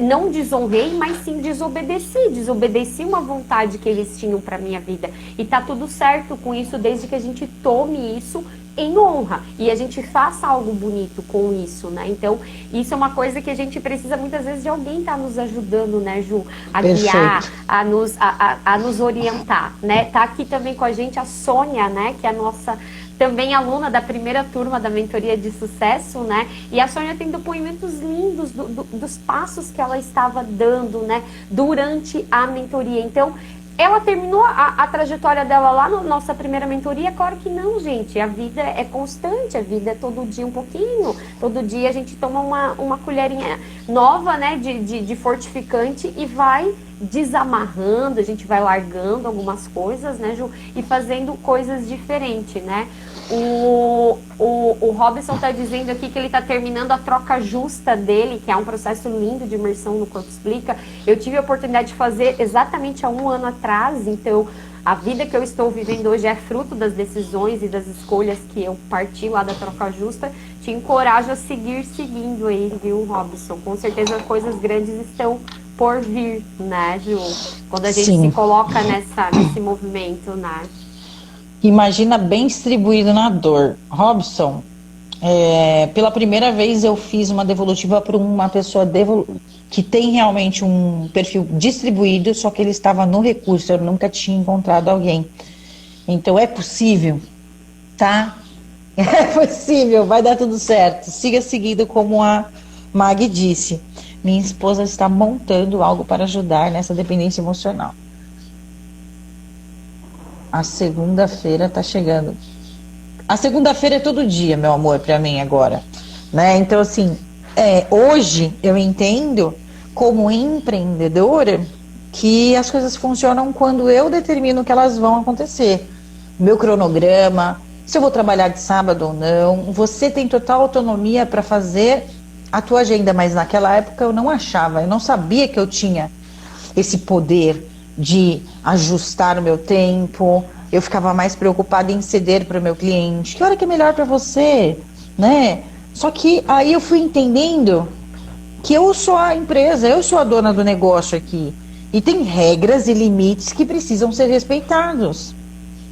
não desonrei, mas sim desobedeci uma vontade que eles tinham para minha vida. E tá tudo certo com isso, desde que a gente tome isso em honra e a gente faça algo bonito com isso, né? Então, isso é uma coisa que a gente precisa muitas vezes de alguém estar nos ajudando, né, Ju? A
Perfeito.
guiar, a nos orientar, né? Tá aqui também com a gente a Sônia, né? Que é a nossa também aluna da primeira turma da mentoria de sucesso, né? E a Sônia tem depoimentos lindos dos passos que ela estava dando, né? Durante a mentoria. Então, ela terminou a trajetória dela lá na nossa primeira mentoria? Claro que não, gente. A vida é constante, a vida é todo dia um pouquinho. Todo dia a gente toma uma colherinha nova, né, de fortificante e vai desamarrando, a gente vai largando algumas coisas, né, Ju? E fazendo coisas diferentes, né? O Robson tá dizendo aqui que ele tá terminando a troca justa dele, que é um processo lindo de imersão no Corpo Explica. Eu tive a oportunidade de fazer exatamente há 1 ano atrás, então a vida que eu estou vivendo hoje é fruto das decisões e das escolhas que eu parti lá da troca justa. Te encorajo a seguir seguindo aí, viu, Robson? Com certeza coisas grandes estão por vir, né, Ju? Quando a gente
Sim.
se coloca nesse movimento, né?
Imagina bem distribuído na dor. Robson, pela primeira vez eu fiz uma devolutiva para uma pessoa que tem realmente um perfil distribuído, só que ele estava no recurso, eu nunca tinha encontrado alguém. Então é possível, tá? É possível, vai dar tudo certo. Siga seguindo como a Mag disse. Minha esposa está montando algo para ajudar nessa dependência emocional. A segunda-feira tá chegando. A segunda-feira é todo dia, meu amor, para mim agora, né? Então, assim, hoje eu entendo como empreendedora que as coisas funcionam quando eu determino que elas vão acontecer. Meu cronograma, se eu vou trabalhar de sábado ou não. Você tem total autonomia para fazer a tua agenda, mas naquela época eu não achava, eu não sabia que eu tinha esse poder de ajustar o meu tempo. Eu ficava mais preocupada em ceder para o meu cliente. Que hora que é melhor para você, né? Só que aí eu fui entendendo que eu sou a empresa, eu sou a dona do negócio aqui. E tem regras e limites que precisam ser respeitados.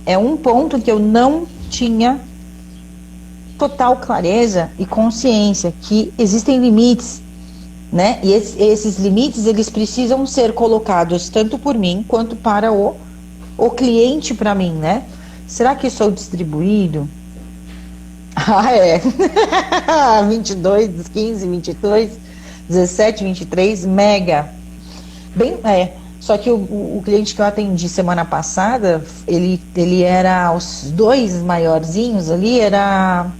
É um ponto que eu não tinha total clareza e consciência, que existem limites, né? E esses limites, eles precisam ser colocados tanto por mim quanto para o cliente, para mim, né? Será que sou distribuído? Ah, é. 22, 15, 22, 17, 23, mega. Bem, só que o cliente que eu atendi semana passada, ele era, os 2 maiorzinhos ali, era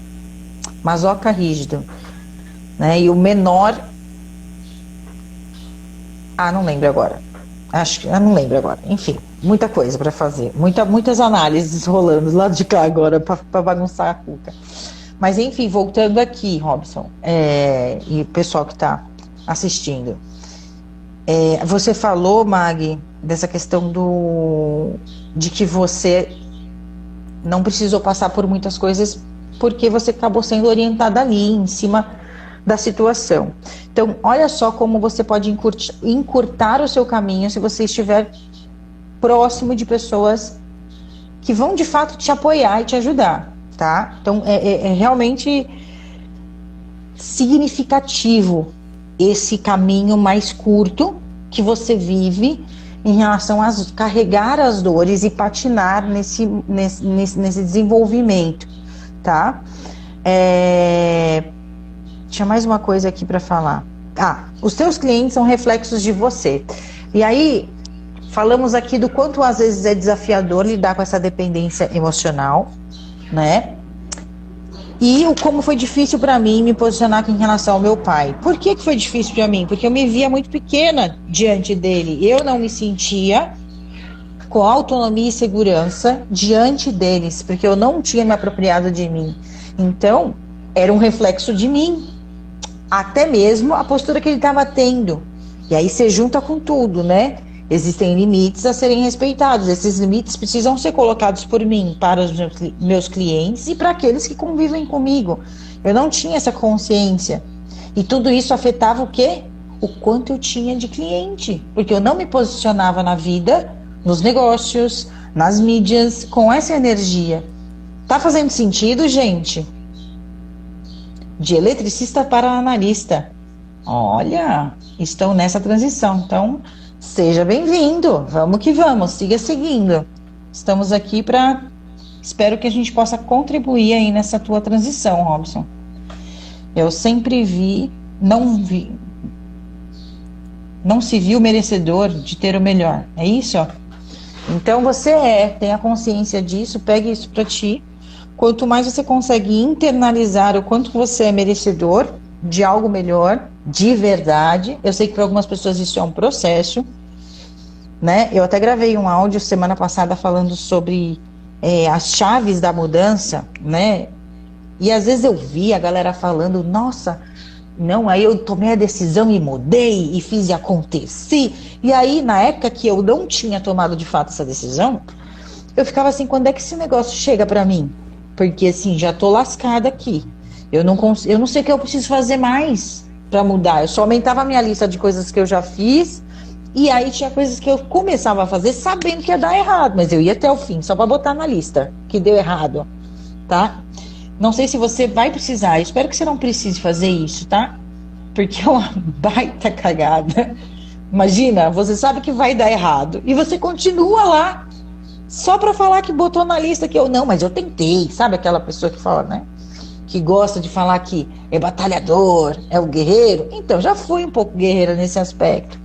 masoca rígido, né? E o menor, não lembro agora. Não lembro agora. Enfim, muita coisa para fazer. Muitas análises rolando do lado de cá agora para bagunçar a cuca. Mas enfim, voltando aqui, Robson, e o pessoal que está assistindo. Você falou, Mag, dessa questão de que você não precisou passar por muitas coisas porque você acabou sendo orientada ali, em cima da situação. Então, olha só como você pode encurtar o seu caminho se você estiver próximo de pessoas que vão de fato te apoiar e te ajudar, tá? Então, é realmente significativo esse caminho mais curto que você vive em relação a carregar as dores e patinar nesse desenvolvimento, tá? Tinha mais uma coisa aqui para falar. Os teus clientes são reflexos de você. E aí, falamos aqui do quanto às vezes é desafiador lidar com essa dependência emocional. né? E como foi difícil para mim me posicionar aqui em relação ao meu pai. Por que foi difícil para mim? Porque eu me via muito pequena diante dele. Eu não me sentia com autonomia e segurança diante deles, porque eu não tinha me apropriado de mim. Então, era um reflexo de mim. Até mesmo a postura que ele estava tendo. E aí você junta com tudo, né? Existem limites a serem respeitados. Esses limites precisam ser colocados por mim, para os meus clientes e para aqueles que convivem comigo. Eu não tinha essa consciência. E tudo isso afetava o quê? O quanto eu tinha de cliente. Porque eu não me posicionava na vida, nos negócios, nas mídias, com essa energia. Tá fazendo sentido, gente? De eletricista para analista. Olha, estão nessa transição. Então, seja bem-vindo. Vamos que vamos, siga seguindo. Estamos aqui para... Espero que a gente possa contribuir aí nessa tua transição, Robson. Eu sempre não se viu merecedor de ter o melhor. É isso? Então, você tenha consciência disso, pegue isso para ti. Quanto mais você consegue internalizar o quanto você é merecedor de algo melhor, de verdade. Eu sei que para algumas pessoas isso é um processo, né? Eu até gravei um áudio semana passada falando sobre as chaves da mudança, né? E às vezes eu vi a galera falando, nossa, não, aí eu tomei a decisão e mudei e fiz e aconteci. E aí, na época que eu não tinha tomado de fato essa decisão, eu ficava assim, quando é que esse negócio chega para mim? Porque assim, já tô lascada aqui. Eu não sei o que eu preciso fazer mais para mudar. Eu só aumentava a minha lista de coisas que eu já fiz. E aí tinha coisas que eu começava a fazer sabendo que ia dar errado. Mas eu ia até o fim, só para botar na lista que deu errado, tá? Não sei se você vai precisar. Eu espero que você não precise fazer isso, tá? Porque é uma baita cagada. Imagina, você sabe que vai dar errado. E você continua lá. Só para falar que botou na lista que eu não, mas eu tentei. Sabe aquela pessoa que fala, né? Que gosta de falar que é batalhador, é o guerreiro. Então, já fui um pouco guerreira nesse aspecto.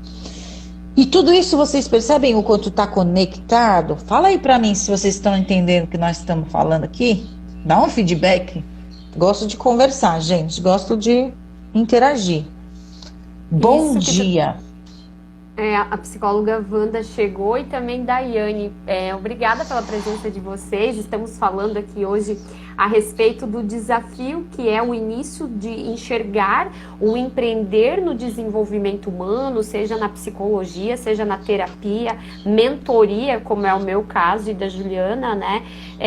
E tudo isso vocês percebem o quanto está conectado? Fala aí para mim se vocês estão entendendo o que nós estamos falando aqui. Dá um feedback. Gosto de conversar, gente. Gosto de interagir. Bom dia.
A psicóloga Wanda chegou e também Daiane. Obrigada pela presença de vocês. Estamos falando aqui hoje a respeito do desafio que é o início de enxergar o empreender no desenvolvimento humano, seja na psicologia, seja na terapia, mentoria, como é o meu caso e da Juliana, né?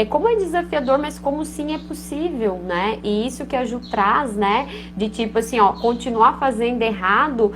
Como é desafiador, mas como sim é possível, né? E isso que a Ju traz, né? De tipo assim, ó, continuar fazendo errado,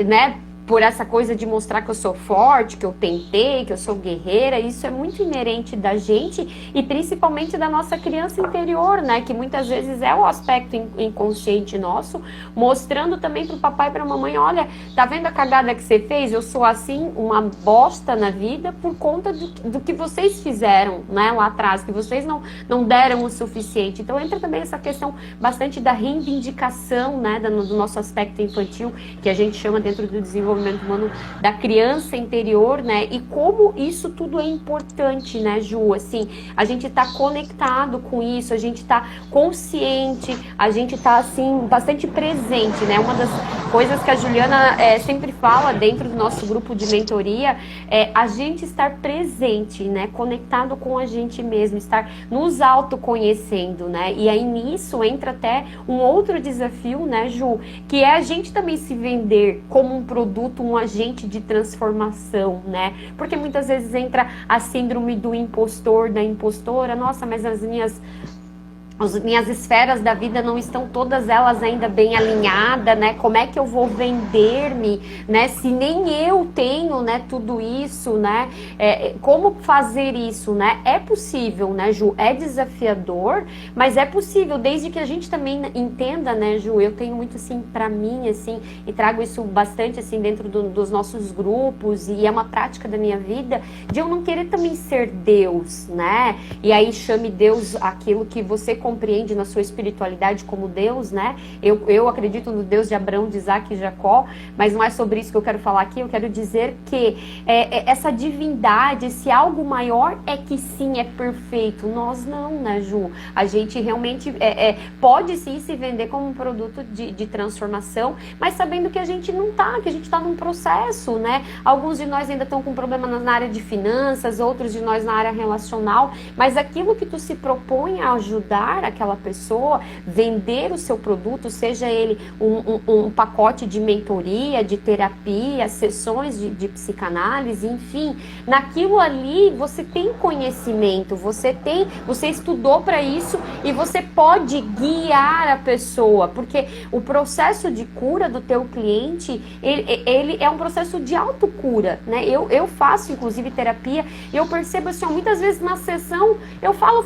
né? Por essa coisa de mostrar que eu sou forte, que eu tentei, que eu sou guerreira, isso é muito inerente da gente e principalmente da nossa criança interior, né? Que muitas vezes é o aspecto inconsciente nosso, mostrando também pro papai e pra mamãe, olha, tá vendo a cagada que você fez? Eu sou assim, uma bosta na vida por conta do que vocês fizeram, né? Lá atrás, que vocês não deram o suficiente. Então entra também essa questão bastante da reivindicação, né? Do nosso aspecto infantil, que a gente chama dentro do desenvolvimento humano da criança interior, né? E como isso tudo é importante, né, Ju? Assim, a gente tá conectado com isso, a gente tá consciente, a gente tá, assim, bastante presente, né? Uma das coisas que a Juliana sempre fala dentro do nosso grupo de mentoria é a gente estar presente, né? Conectado com a gente mesmo, estar nos autoconhecendo, né? E aí nisso entra até um outro desafio, né, Ju? Que é a gente também se vender como um produto, um agente de transformação, né? Porque muitas vezes entra a síndrome do impostor, da impostora. Nossa, mas as minhas esferas da vida não estão todas elas ainda bem alinhadas, né? Como é que eu vou vender-me, né? Se nem eu tenho, né, tudo isso, né? Como fazer isso, né? É possível, né, Ju? É desafiador, mas é possível, desde que a gente também entenda, né, Ju? Eu tenho muito, assim, pra mim, assim, e trago isso bastante, assim, dentro dos nossos grupos, e é uma prática da minha vida, de eu não querer também ser Deus, né? E aí chame Deus aquilo que você compreende na sua espiritualidade como Deus, né? Eu acredito no Deus de Abraão, de Isaac e Jacó, mas não é sobre isso que eu quero falar aqui. Eu quero dizer que essa divindade, esse algo maior é que sim, é perfeito. Nós não, né, Ju? A gente realmente pode sim se vender como um produto de transformação, mas sabendo que a gente não tá, que a gente tá num processo, né? Alguns de nós ainda estão com problema na área de finanças, outros de nós na área relacional, mas aquilo que tu se propõe a ajudar aquela pessoa, vender o seu produto, seja ele um pacote de mentoria, de terapia, sessões de psicanálise, enfim, naquilo ali você tem conhecimento, você estudou para isso e você pode guiar a pessoa, porque o processo de cura do teu cliente, ele é um processo de autocura, né? Eu faço, inclusive, terapia e eu percebo assim, ó, muitas vezes na sessão eu falo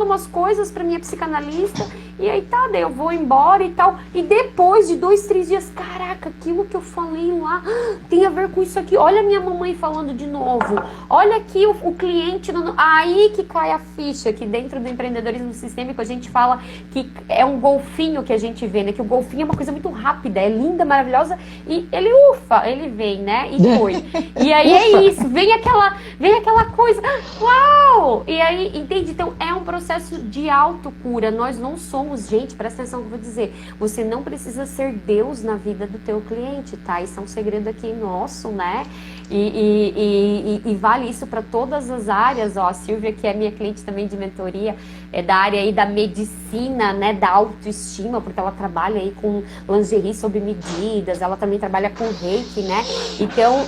umas coisas para minha psicanalista e aí tá, daí eu vou embora e tal, e depois de 2, 3 dias, caraca, aquilo que eu falei lá tem a ver com isso aqui, olha a minha mamãe falando de novo, olha aqui o cliente, aí que cai a ficha, que dentro do empreendedorismo sistêmico a gente fala que é um golfinho que a gente vê, né, que o golfinho é uma coisa muito rápida, é linda, maravilhosa, e ele vem, né, e foi, e aí é isso, vem aquela coisa, uau, e aí, entende? Então é um processo de autocura, nós não somos, gente, presta atenção no que eu vou dizer, você não precisa ser Deus na vida do teu cliente, tá? Isso é um segredo aqui nosso, né? E vale isso para todas as áreas, ó, a Silvia, que é minha cliente também de mentoria, é da área aí da medicina, né, da autoestima, porque ela trabalha aí com lingerie sob medidas, ela também trabalha com reiki, né? Então,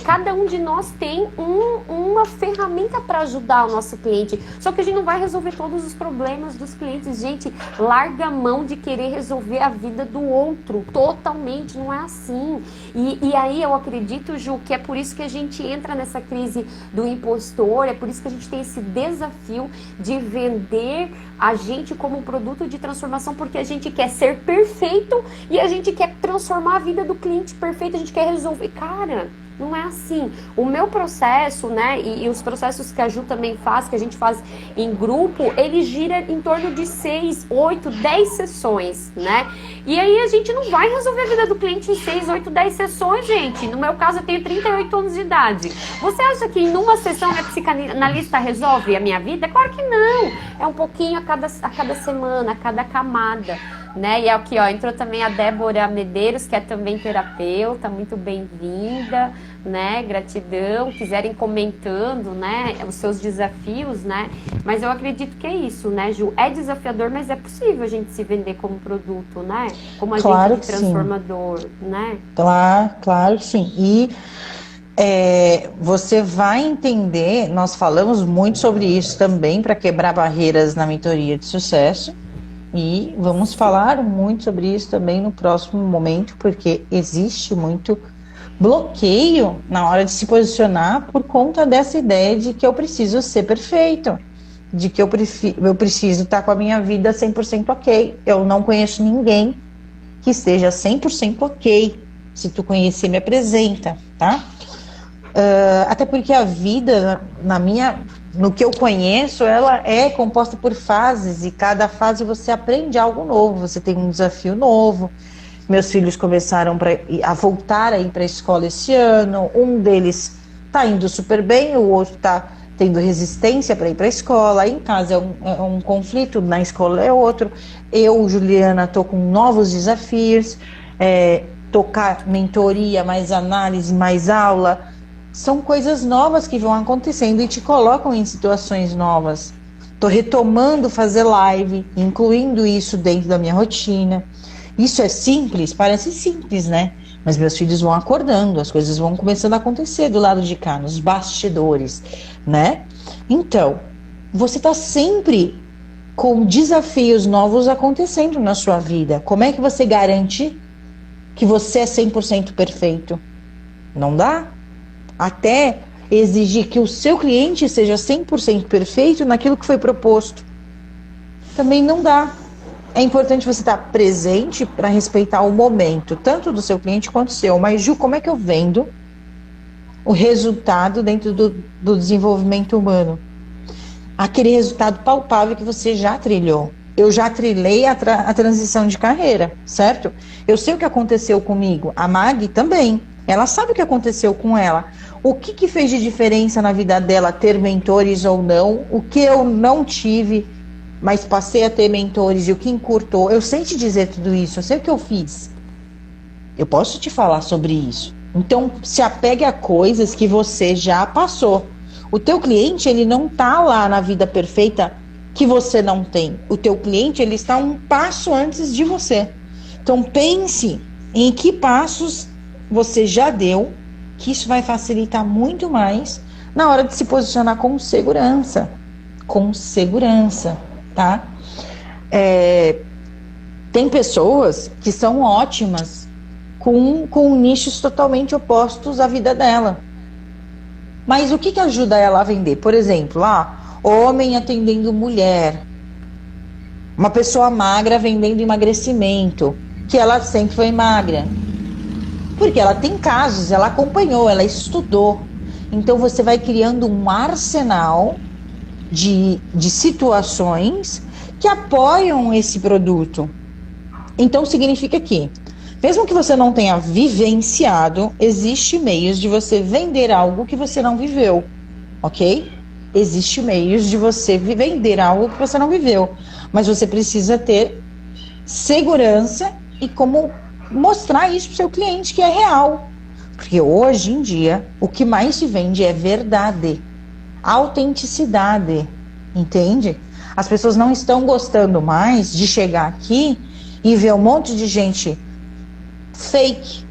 cada um de nós tem uma ferramenta para ajudar o nosso cliente, só que a gente não vai resolver todos os problemas dos clientes, gente, larga a mão de querer resolver a vida do outro, totalmente, não é assim. E aí eu acredito, Ju, que é por isso que a gente entra nessa crise do impostor, é por isso que a gente tem esse desafio de vender a gente como um produto de transformação, porque a gente quer ser perfeito e a gente quer transformar a vida do cliente perfeito, a gente quer resolver. Cara, não é assim. O meu processo, né, e os processos que a Ju também faz, que a gente faz em grupo, ele gira em torno de 6, 8, 10 sessões, né? E aí a gente não vai resolver a vida do cliente em 6, 8, 10 sessões, gente. No meu caso, eu tenho 38 anos de idade. Você acha que em uma sessão a psicanalista resolve a minha vida? Claro que não. É um pouquinho a cada semana, a cada camada, né? E aqui, ó, entrou também a Débora Medeiros, que é também terapeuta, muito bem-vinda, né? Gratidão, quiserem comentando, né, os seus desafios, né? Mas eu acredito que é isso, né, Ju? É desafiador, mas é possível a gente se vender como produto, né? Como
Claro
agente
que
transformador, né?
Claro que sim. E você vai entender, nós falamos muito sobre isso também para quebrar barreiras na mentoria de sucesso. E vamos falar muito sobre isso também no próximo momento, porque existe muito bloqueio na hora de se posicionar por conta dessa ideia de que eu preciso ser perfeito, de que eu preciso estar com a minha vida 100% ok. Eu não conheço ninguém que esteja 100% ok. Se tu conhecer, me apresenta, tá? Até porque a vida, no que eu conheço, ela é composta por fases, e cada fase você aprende algo novo, você tem um desafio novo. Meus filhos começaram a voltar a ir para a escola esse ano, um deles está indo super bem, o outro está tendo resistência para ir para a escola, em casa é um conflito, na escola é outro. Eu, Juliana, estou com novos desafios, tocar mentoria, mais análise, mais aula. São coisas novas que vão acontecendo e te colocam em situações novas. Estou retomando fazer live, incluindo isso dentro da minha rotina. Isso é simples? Parece simples, né? Mas meus filhos vão acordando, as coisas vão começando a acontecer do lado de cá, nos bastidores, né? Então, você está sempre com desafios novos acontecendo na sua vida. Como é que você garante que você é 100% perfeito? Não dá? Até exigir que o seu cliente seja 100% perfeito naquilo que foi proposto. Também não dá. É importante você estar presente para respeitar o momento, tanto do seu cliente quanto do seu. Mas, Ju, como é que eu vendo o resultado dentro do desenvolvimento humano? Aquele resultado palpável que você já trilhou. eu já trilhei a transição de carreira, certo? Eu sei o que aconteceu comigo. A Mag também. Ela sabe o que aconteceu com ela. O que fez de diferença na vida dela ter mentores ou não? O que eu não tive, mas passei a ter mentores e o que encurtou? Eu sei te dizer tudo isso. Eu sei o que eu fiz. Eu posso te falar sobre isso. Então, se apegue a coisas que você já passou. O teu cliente, ele não tá lá na vida perfeita que você não tem. O teu cliente, ele está um passo antes de você. Então, pense em que passos você já deu, que isso vai facilitar muito mais na hora de se posicionar com segurança. Com segurança, tá? Tem pessoas que são ótimas com nichos totalmente opostos à vida dela. Mas o que ajuda ela a vender? Por exemplo, homem atendendo mulher, uma pessoa magra vendendo emagrecimento, que ela sempre foi magra. Porque ela tem casos, ela acompanhou, ela estudou. Então você vai criando um arsenal de situações que apoiam esse produto. Então significa que, mesmo que você não tenha vivenciado, existe meios de você vender algo que você não viveu, ok? Existe meios de você vender algo que você não viveu, mas você precisa ter segurança e como mostrar isso para o seu cliente que é real. Porque hoje em dia, o que mais se vende é verdade, autenticidade, entende? As pessoas não estão gostando mais de chegar aqui e ver um monte de gente fake,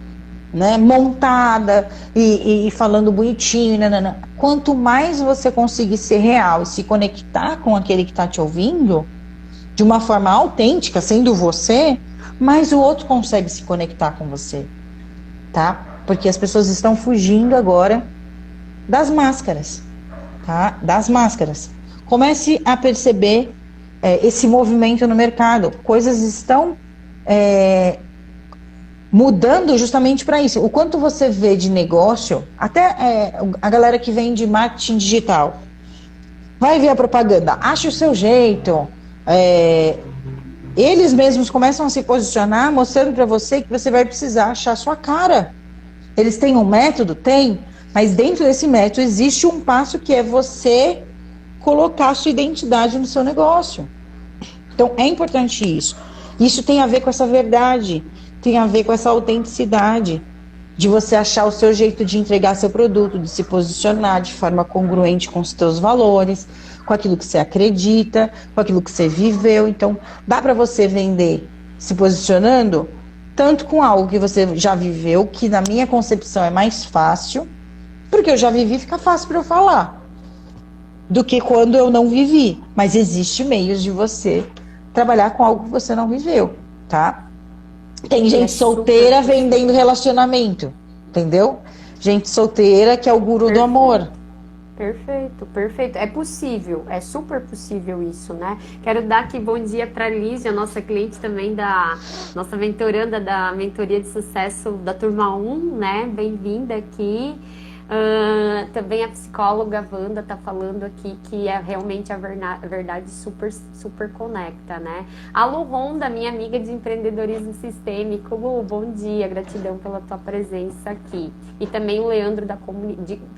né, montada e falando bonitinho, nanana. Quanto mais você conseguir ser real e se conectar com aquele que está te ouvindo de uma forma autêntica, sendo você, mais o outro consegue se conectar com você, tá? Porque as pessoas estão fugindo agora das máscaras, tá? Das máscaras. Comece a perceber esse movimento no mercado. Coisas estão mudando justamente para isso. O quanto você vê de negócio, até a galera que vem de marketing digital, vai ver a propaganda, ache o seu jeito. Eles mesmos começam a se posicionar, mostrando para você que você vai precisar achar a sua cara. Eles têm um método? Tem, mas dentro desse método existe um passo que é você colocar a sua identidade no seu negócio. Então é importante isso. Isso tem a ver com essa verdade, tem a ver com essa autenticidade, de você achar o seu jeito de entregar seu produto, de se posicionar de forma congruente com os seus valores, com aquilo que você acredita, com aquilo que você viveu. Então, dá para você vender se posicionando tanto com algo que você já viveu, que na minha concepção é mais fácil, porque eu já vivi, fica fácil para eu falar, do que quando eu não vivi. Mas existe meios de você trabalhar com algo que você não viveu, tá? Tem gente solteira vendendo relacionamento, entendeu? Gente solteira que é o guru do amor.
Perfeito, perfeito. É possível, é super possível isso, né? Quero dar aqui bom dia para a Lígia, nossa cliente também nossa mentoranda da mentoria de sucesso da turma 1, né? Bem-vinda aqui. Também a psicóloga Wanda tá falando aqui que realmente a verdade super, super conecta, né? A Lu Honda, minha amiga de empreendedorismo sistêmico. Lu, bom dia, gratidão pela tua presença aqui. E também o Leandro,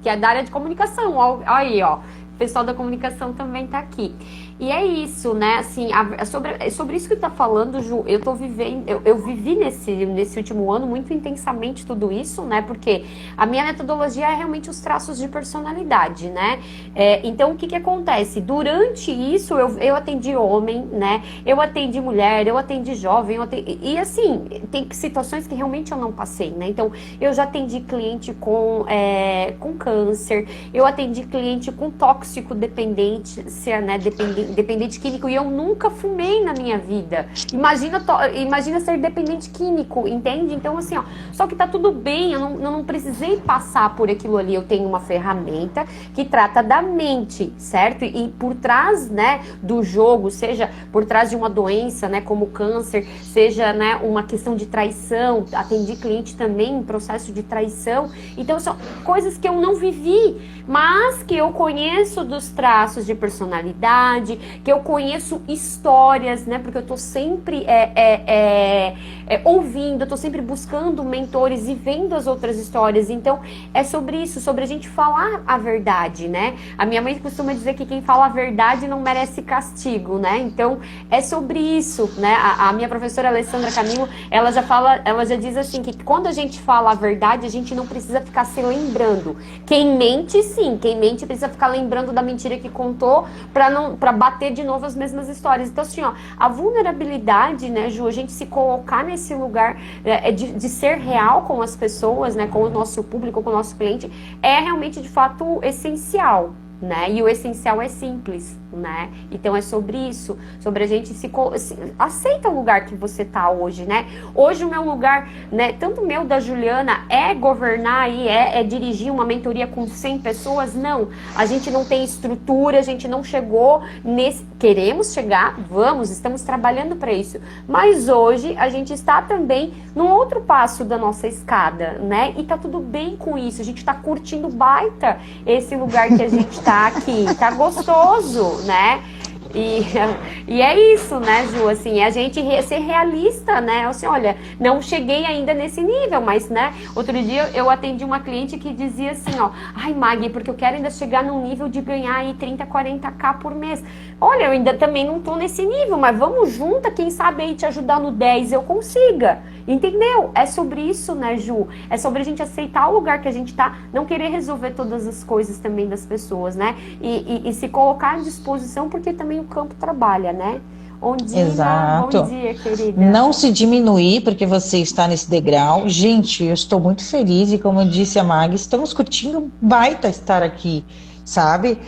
que é da área de comunicação, aí, ó. O pessoal da comunicação também tá aqui. E é isso, né? Assim, sobre isso que tá falando, Ju, eu tô vivendo, eu vivi nesse último ano muito intensamente tudo isso, né? Porque a minha metodologia é realmente os traços de personalidade, né? Então, o que acontece? Durante isso, eu atendi homem, né? Eu atendi mulher, eu atendi jovem, e assim, tem situações que realmente eu não passei, né? Então, eu já atendi cliente com câncer, eu atendi cliente com tóxico dependente, né? Dependente químico, e eu nunca fumei na minha vida. Imagina ser dependente químico, entende? Então, assim, ó, só que tá tudo bem, eu não precisei passar por aquilo ali. Eu tenho uma ferramenta que trata da mente, certo? E por trás, né, do jogo, seja por trás de uma doença, né, como câncer, seja, né, uma questão de traição, atendi cliente também em processo de traição. Então, são coisas que eu não vivi, mas que eu conheço conheço dos traços de personalidade, que eu conheço histórias, né? Porque eu tô sempre ouvindo, eu tô sempre buscando mentores e vendo as outras histórias. Então, é sobre isso, sobre a gente falar a verdade, né? A minha mãe costuma dizer que quem fala a verdade não merece castigo, né? Então, é sobre isso, né? A minha professora Alessandra Camilo, ela já diz assim, que quando a gente fala a verdade, a gente não precisa ficar se lembrando. Quem mente, sim, quem mente precisa ficar lembrando da mentira que contou para bater de novo as mesmas histórias. Então, assim, ó, a vulnerabilidade, né, Ju, a gente se colocar nesse lugar de ser real com as pessoas, né, com o nosso público, com o nosso cliente, é realmente, de fato, essencial, né? E o essencial é simples, né? Então é sobre isso, sobre a gente aceita o lugar que você tá hoje, né? Hoje o meu lugar, né, tanto o meu da Juliana, é governar aí, é dirigir uma mentoria com 100 pessoas? Não, a gente não tem estrutura, a gente não chegou queremos chegar, estamos trabalhando para isso, mas hoje a gente está também num outro passo da nossa escada, né? E tá tudo bem com isso, a gente tá curtindo baita esse lugar que a gente tá aqui, tá gostoso, né? E é isso, né, Ju? Assim, a gente ser realista, né? Assim, olha, não cheguei ainda nesse nível, mas, né? Outro dia eu atendi uma cliente que dizia assim, ó, ai, Maggie, porque eu quero ainda chegar num nível de ganhar aí 30, 40k por mês. Olha, eu ainda também não tô nesse nível, mas vamos juntas, quem sabe aí te ajudar no 10 eu consiga. Entendeu? É sobre isso, né, Ju? É sobre a gente aceitar o lugar que a gente tá, não querer resolver todas as coisas também das pessoas, né? E se colocar à disposição, porque também o campo trabalha, né? Ondina,
Exato.
bom dia, querida.
Não se diminuir porque você está nesse degrau. Gente, eu estou muito feliz e, como disse a Mag, estamos curtindo baita estar aqui, sabe?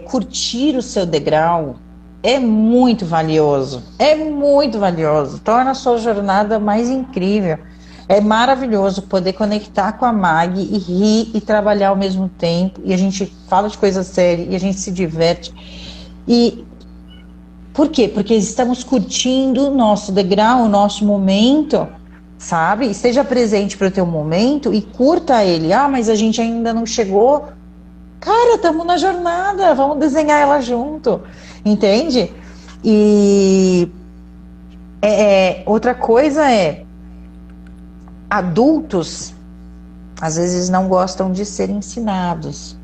Curtir o seu degrau é muito valioso, torna a sua jornada mais incrível. É maravilhoso poder conectar com a Mag e rir e trabalhar ao mesmo tempo, e a gente fala de coisa séria e a gente se diverte. E por quê? Porque estamos curtindo o nosso degrau, o nosso momento, sabe? Esteja presente para o teu momento e curta ele. Ah, mas a gente ainda não chegou. Cara, estamos na jornada, vamos desenhar ela junto, entende? E outra coisa adultos às vezes não gostam de ser ensinados.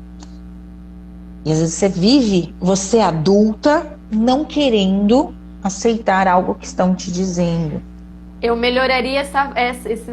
E às vezes você adulta, não querendo aceitar algo que estão te dizendo.
Eu melhoraria essa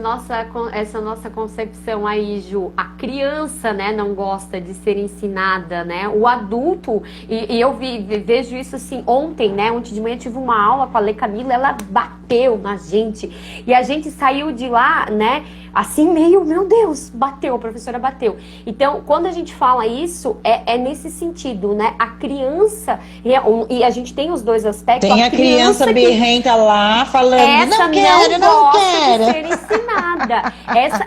nossa concepção aí, Ju. A criança, né, não gosta de ser ensinada, né? O adulto, e eu vejo isso assim, ontem de manhã tive uma aula com a Lê Camila, ela bateu na gente, e a gente saiu de lá, né, assim meio, meu Deus, bateu, a professora bateu. Então, quando a gente fala isso, é nesse sentido, né? A criança, e a gente tem os dois aspectos.
Tem a criança birrenta lá falando, não quero.
Não gosta de ser ensinada.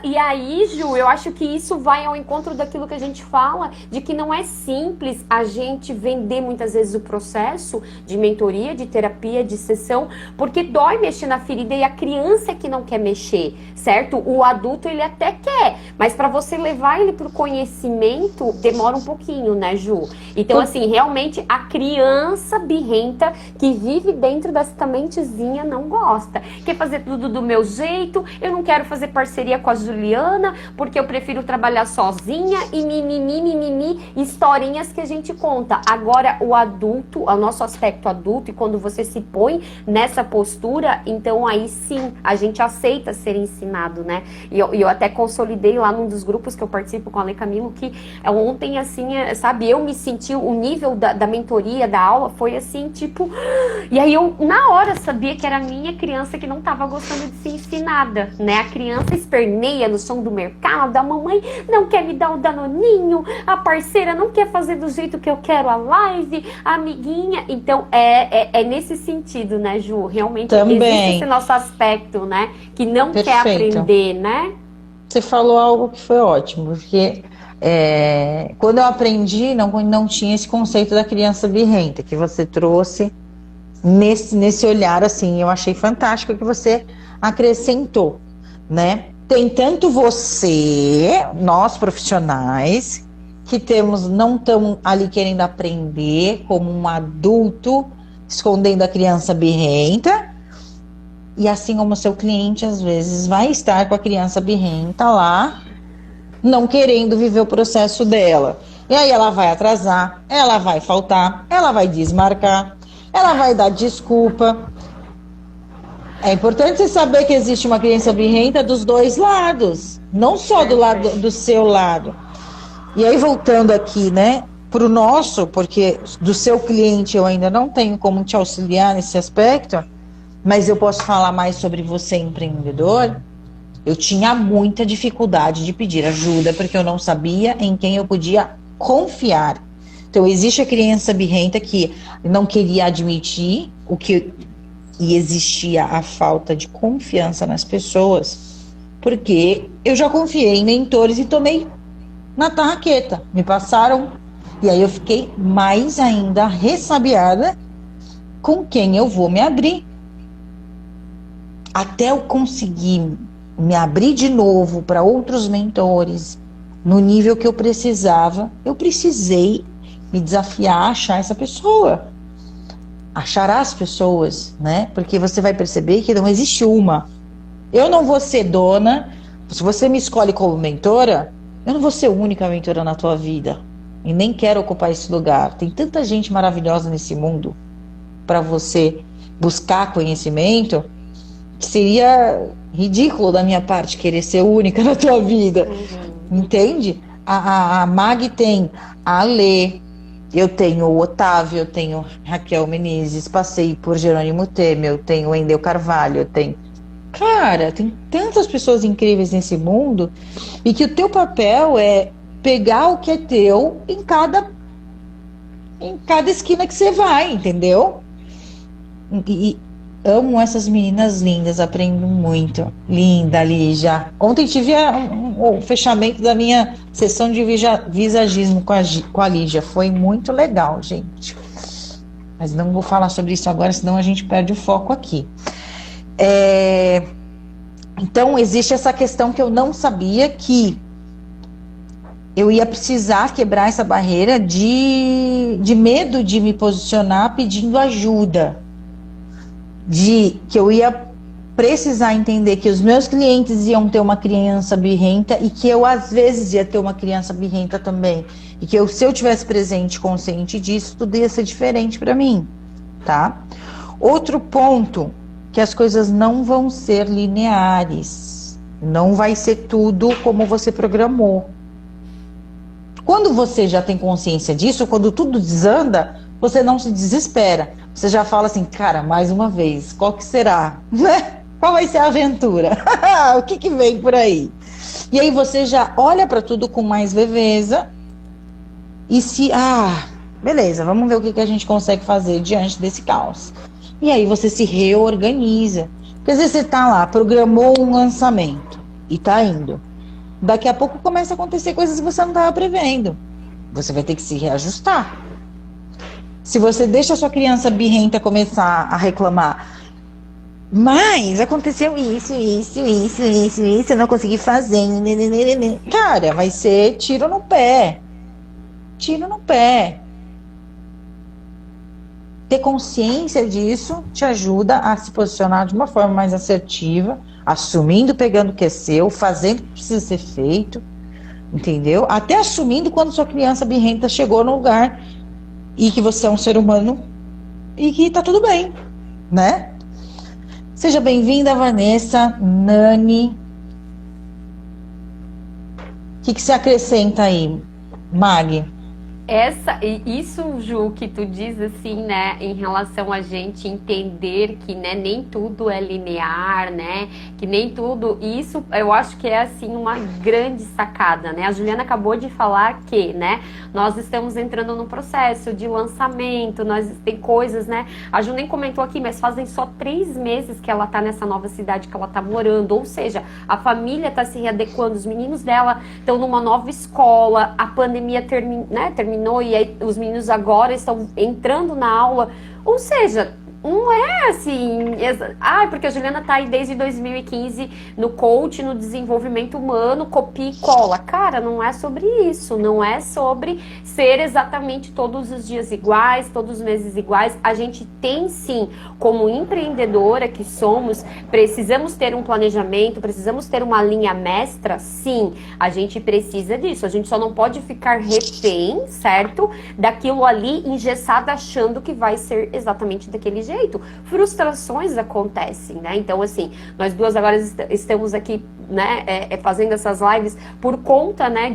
E aí, Ju, eu acho que isso vai ao encontro daquilo que a gente fala, de que não é simples a gente vender muitas vezes o processo de mentoria, de terapia, de sessão, porque dói mexer na ferida e a criança é que não quer mexer, certo? O adulto, ele até quer, mas para você levar ele pro conhecimento, demora um pouquinho, né, Ju? Então, assim, realmente a criança birrenta que vive dentro dessa mentezinha não gosta. Quer fazer tudo do meu jeito, eu não quero fazer parceria com a Juliana, porque eu prefiro trabalhar sozinha e mimimi, historinhas que a gente conta. Agora, o adulto, o nosso aspecto adulto, e quando você se põe nessa postura, então aí sim, a gente aceita ser ensinado, né? E eu até consolidei lá num dos grupos que eu participo com a Lê Camilo, que ontem, assim, sabe, eu me senti, o nível da mentoria, da aula, foi assim, tipo... E aí eu, na hora, sabia que era a minha criança que não tava gostando de ser ensinada, né? A criança esperneia no som do mercado, a mamãe não quer me dar o danoninho, a parceira não quer fazer do jeito que eu quero a live, a amiguinha. Então, é nesse sentido, né, Ju? Realmente
também
existe esse nosso aspecto, né? Que não
Perfeito.
quer aprender, né?
Você falou algo que foi ótimo, porque quando eu aprendi, não tinha esse conceito da criança birrenta, que você trouxe nesse olhar, assim, eu achei fantástico que você acrescentou, né? Tem tanto você, nós profissionais, que temos não estão ali querendo aprender como um adulto, escondendo a criança birrenta. E assim como o seu cliente, às vezes, vai estar com a criança birrenta lá, não querendo viver o processo dela. E aí ela vai atrasar, ela vai faltar, ela vai desmarcar, ela vai dar desculpa. É importante você saber que existe uma criança birrenta dos dois lados, não só do lado do seu lado. E aí, voltando aqui, né, para o nosso, porque do seu cliente eu ainda não tenho como te auxiliar nesse aspecto, mas eu posso falar mais sobre você, empreendedor. Eu tinha muita dificuldade de pedir ajuda, porque eu não sabia em quem eu podia confiar. Então, existe a criança birrenta que não queria admitir e existia a falta de confiança nas pessoas, porque eu já confiei em mentores e tomei na tarraqueta. Me passaram, e aí eu fiquei mais ainda ressabiada com quem eu vou me abrir. Até eu conseguir me abrir de novo para outros mentores, no nível que eu precisava, eu precisei me desafiar a achar essa pessoa. Achar as pessoas, né? Porque você vai perceber que não existe uma. Eu não vou ser dona, se você me escolhe como mentora, eu não vou ser a única mentora na tua vida. E nem quero ocupar esse lugar. Tem tanta gente maravilhosa nesse mundo para você buscar conhecimento, que seria ridículo da minha parte querer ser única na tua vida. Entende? A Mag tem a Alê, eu tenho o Otávio, eu tenho Raquel Menezes, passei por Jerônimo Temer, eu tenho Wendel Carvalho, eu tenho... Cara, tem tantas pessoas incríveis nesse mundo, e que o teu papel é pegar o que é teu em cada esquina que você vai, entendeu? E amo essas meninas lindas, aprendo muito. Linda, Lígia. Ontem tive o fechamento da minha sessão de visagismo com a Lígia. Foi muito legal, gente. Mas não vou falar sobre isso agora, senão a gente perde o foco aqui. Então, existe essa questão que eu não sabia, que eu ia precisar quebrar essa barreira de medo de me posicionar pedindo ajuda. Que eu ia precisar entender que os meus clientes iam ter uma criança birrenta e que eu, às vezes, ia ter uma criança birrenta também. E que se eu tivesse presente, consciente disso, tudo ia ser diferente para mim, tá? Outro ponto, que as coisas não vão ser lineares. Não vai ser tudo como você programou. Quando você já tem consciência disso, quando tudo desanda, você não se desespera. Você já fala assim, cara, mais uma vez, qual que será? Qual vai ser a aventura? O que vem por aí? E aí você já olha para tudo com mais leveza e beleza, vamos ver o que a gente consegue fazer diante desse caos. E aí você se reorganiza. Porque às vezes você tá lá, programou um lançamento e tá indo. Daqui a pouco começa a acontecer coisas que você não estava prevendo. Você vai ter que se reajustar. Se você deixa a sua criança birrenta começar a reclamar, mas aconteceu isso, eu não consegui fazer. Cara, vai ser tiro no pé. Tiro no pé. Ter consciência disso te ajuda a se posicionar de uma forma mais assertiva, assumindo, pegando o que é seu, fazendo o que precisa ser feito, entendeu? Até assumindo quando sua criança birrenta chegou no lugar e que você é um ser humano e que tá tudo bem, né? Seja bem-vinda, Vanessa, Nani. O que você acrescenta aí, Mag?
Isso, Ju, que tu diz assim, né, em relação a gente entender que, né, nem tudo é linear, né, que nem tudo, isso eu acho que é, assim, uma grande sacada, né, a Juliana acabou de falar que, né, nós estamos entrando num processo de lançamento, tem coisas, né, a Ju nem comentou aqui, mas fazem só 3 meses que ela tá nessa nova cidade que ela tá morando, ou seja, a família tá se readequando, os meninos dela estão numa nova escola, a pandemia terminou e aí os meninos agora estão entrando na aula, ou seja, Não é assim, porque a Juliana tá aí desde 2015 no coach, no desenvolvimento humano, copia e cola. Cara, não é sobre isso, não é sobre ser exatamente todos os dias iguais, todos os meses iguais. A gente tem sim, como empreendedora que somos, precisamos ter um planejamento, precisamos ter uma linha mestra, sim, a gente precisa disso. A gente só não pode ficar refém, certo? Daquilo ali engessado achando que vai ser exatamente daquele jeito. Frustrações acontecem, né? Então, assim, nós duas agora estamos aqui, né, fazendo essas lives por conta, né,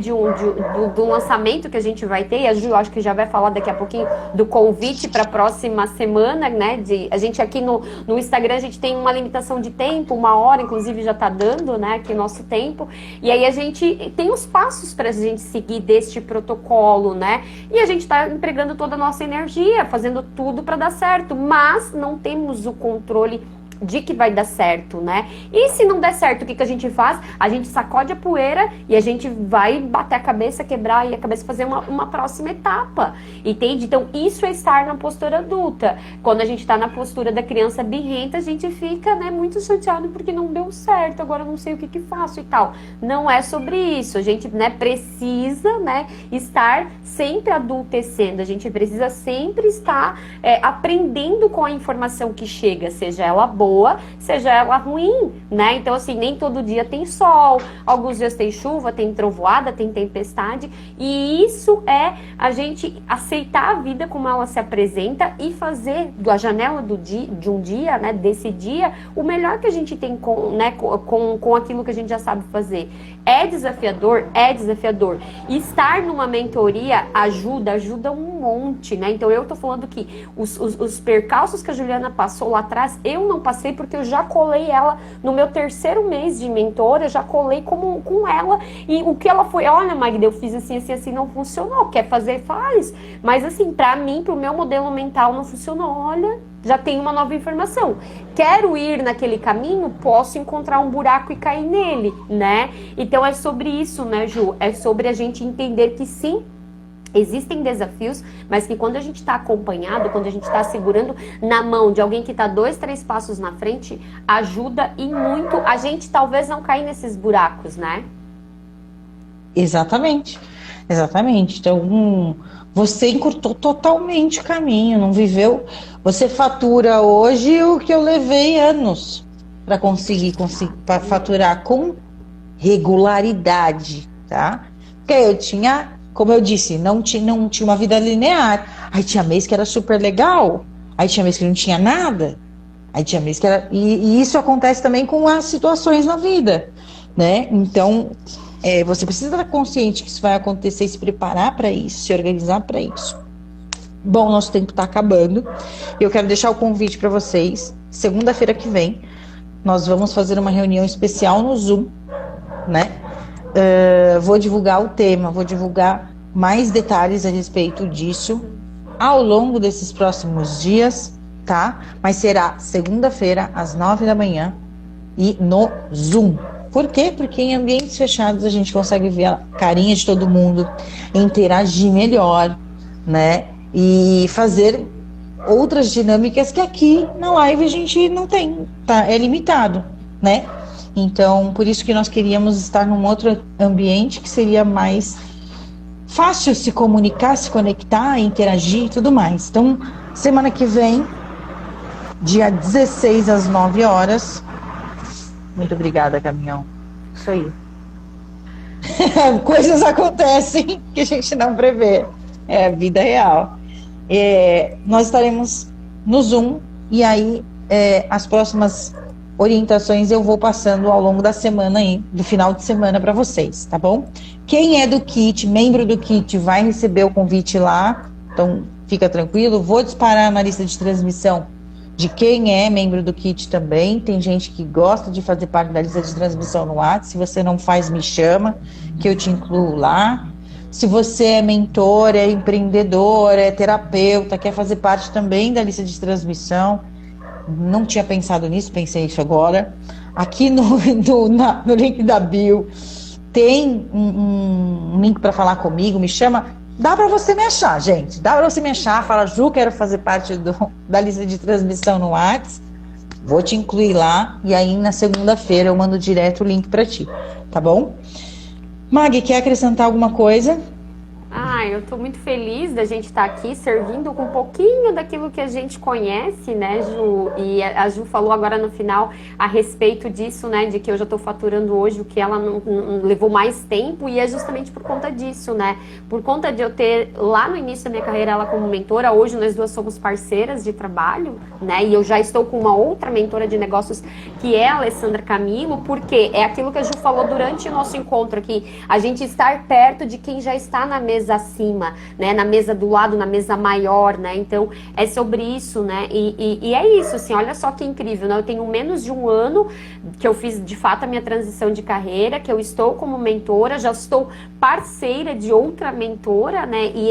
do lançamento que a gente vai ter, e a Ju, acho que já vai falar daqui a pouquinho do convite para a próxima semana, né, a gente aqui no Instagram, a gente tem uma limitação de tempo, 1 hora, inclusive já tá dando, né, aqui nosso tempo, e aí a gente tem os passos para a gente seguir deste protocolo, né, e a gente tá empregando toda a nossa energia, fazendo tudo para dar certo, mas não temos o controle de que vai dar certo, né? E se não der certo, o que a gente faz? A gente sacode a poeira e a gente vai bater a cabeça, quebrar e a cabeça fazer uma próxima etapa, entende? Então, isso é estar na postura adulta. Quando a gente tá na postura da criança birrenta, a gente fica, né, muito chateado porque não deu certo, agora eu não sei o que faço e tal. Não é sobre isso, a gente, né, precisa, né, estar sempre adultecendo, a gente precisa sempre estar aprendendo com a informação que chega, seja ela boa, seja ela ruim, né? Então, assim, nem todo dia tem sol, alguns dias tem chuva, tem trovoada, tem tempestade, e isso é a gente aceitar a vida como ela se apresenta e fazer da janela de um dia, né, desse dia, o melhor que a gente tem com aquilo que a gente já sabe fazer. É desafiador? É desafiador. Estar numa mentoria ajuda um monte, né? Então, eu tô falando que os percalços que a Juliana passou lá atrás, eu não passei porque eu já colei ela no meu 3º mês de mentora, já colei com ela, e o que ela foi, olha, Magda, eu fiz assim, não funcionou, quer fazer, faz, mas assim, pra mim, pro meu modelo mental não funcionou, olha, já tem uma nova informação, quero ir naquele caminho, posso encontrar um buraco e cair nele, né? Então é sobre isso, né, Ju? É sobre a gente entender que sim, existem desafios, mas que quando a gente está acompanhado, quando a gente está segurando na mão de alguém que está 2, 3 passos na frente, ajuda e muito a gente talvez não cair nesses buracos, né?
Exatamente. Então, você encurtou totalmente o caminho, não viveu. Você fatura hoje o que eu levei anos para conseguir pra faturar com regularidade, tá? Porque eu tinha, como eu disse, não tinha uma vida linear. Aí tinha mês que era super legal, aí tinha mês que não tinha nada, aí tinha mês que era... E isso acontece também com as situações na vida, né? Então, você precisa estar consciente que isso vai acontecer, se preparar para isso, se organizar para isso. Bom, nosso tempo está acabando. Eu quero deixar o convite para vocês. Segunda-feira que vem, nós vamos fazer uma reunião especial no Zoom, né? Vou divulgar o tema, vou divulgar mais detalhes a respeito disso ao longo desses próximos dias, tá? Mas será segunda-feira, às 9 da manhã e no Zoom. Por quê? Porque em ambientes fechados a gente consegue ver a carinha de todo mundo, interagir melhor, né? E fazer outras dinâmicas que aqui na live a gente não tem, tá? É limitado, né? Então, por isso que nós queríamos estar num outro ambiente que seria mais fácil se comunicar, se conectar, interagir e tudo mais. Então, semana que vem, dia 16 às 9 horas. Muito obrigada, caminhão. Isso aí. Coisas acontecem que a gente não prevê. É a vida real. Nós estaremos no Zoom e aí as próximas orientações eu vou passando ao longo da semana aí, do final de semana para vocês, tá bom? Quem é do kit, membro do kit, vai receber o convite lá, então fica tranquilo. Vou disparar na lista de transmissão de quem é membro do kit também. Tem gente que gosta de fazer parte da lista de transmissão no WhatsApp. Se você não faz, me chama, que eu te incluo lá. Se você é mentor, é empreendedor, é terapeuta, quer fazer parte também da lista de transmissão, não tinha pensado nisso, pensei isso agora. Aqui no link da bio tem um link para falar comigo, me chama, Dá para você me achar, gente. Dá para você me achar. Fala, Ju, quero fazer parte da lista de transmissão no WhatsApp. Vou te incluir lá. E aí, na segunda-feira, eu mando direto o link para ti. Tá bom? Maggie, quer acrescentar alguma coisa?
Eu tô muito feliz da gente estar aqui servindo com um pouquinho daquilo que a gente conhece, né, Ju? E a Ju falou agora no final a respeito disso, né, de que eu já tô faturando hoje o que ela não levou mais tempo, e é justamente por conta disso, né? Por conta de eu ter lá no início da minha carreira ela como mentora, hoje nós duas somos parceiras de trabalho, né? E eu já estou com uma outra mentora de negócios que é a Alessandra Camilo, porque é aquilo que a Ju falou durante o nosso encontro aqui, a gente estar perto de quem já está na mesa acima, né, na mesa do lado, na mesa maior, né, então é sobre isso, né, e é isso, assim, olha só que incrível, né, eu tenho menos de um ano que eu fiz, de fato, a minha transição de carreira, que eu estou como mentora, já estou parceira de outra mentora, né, e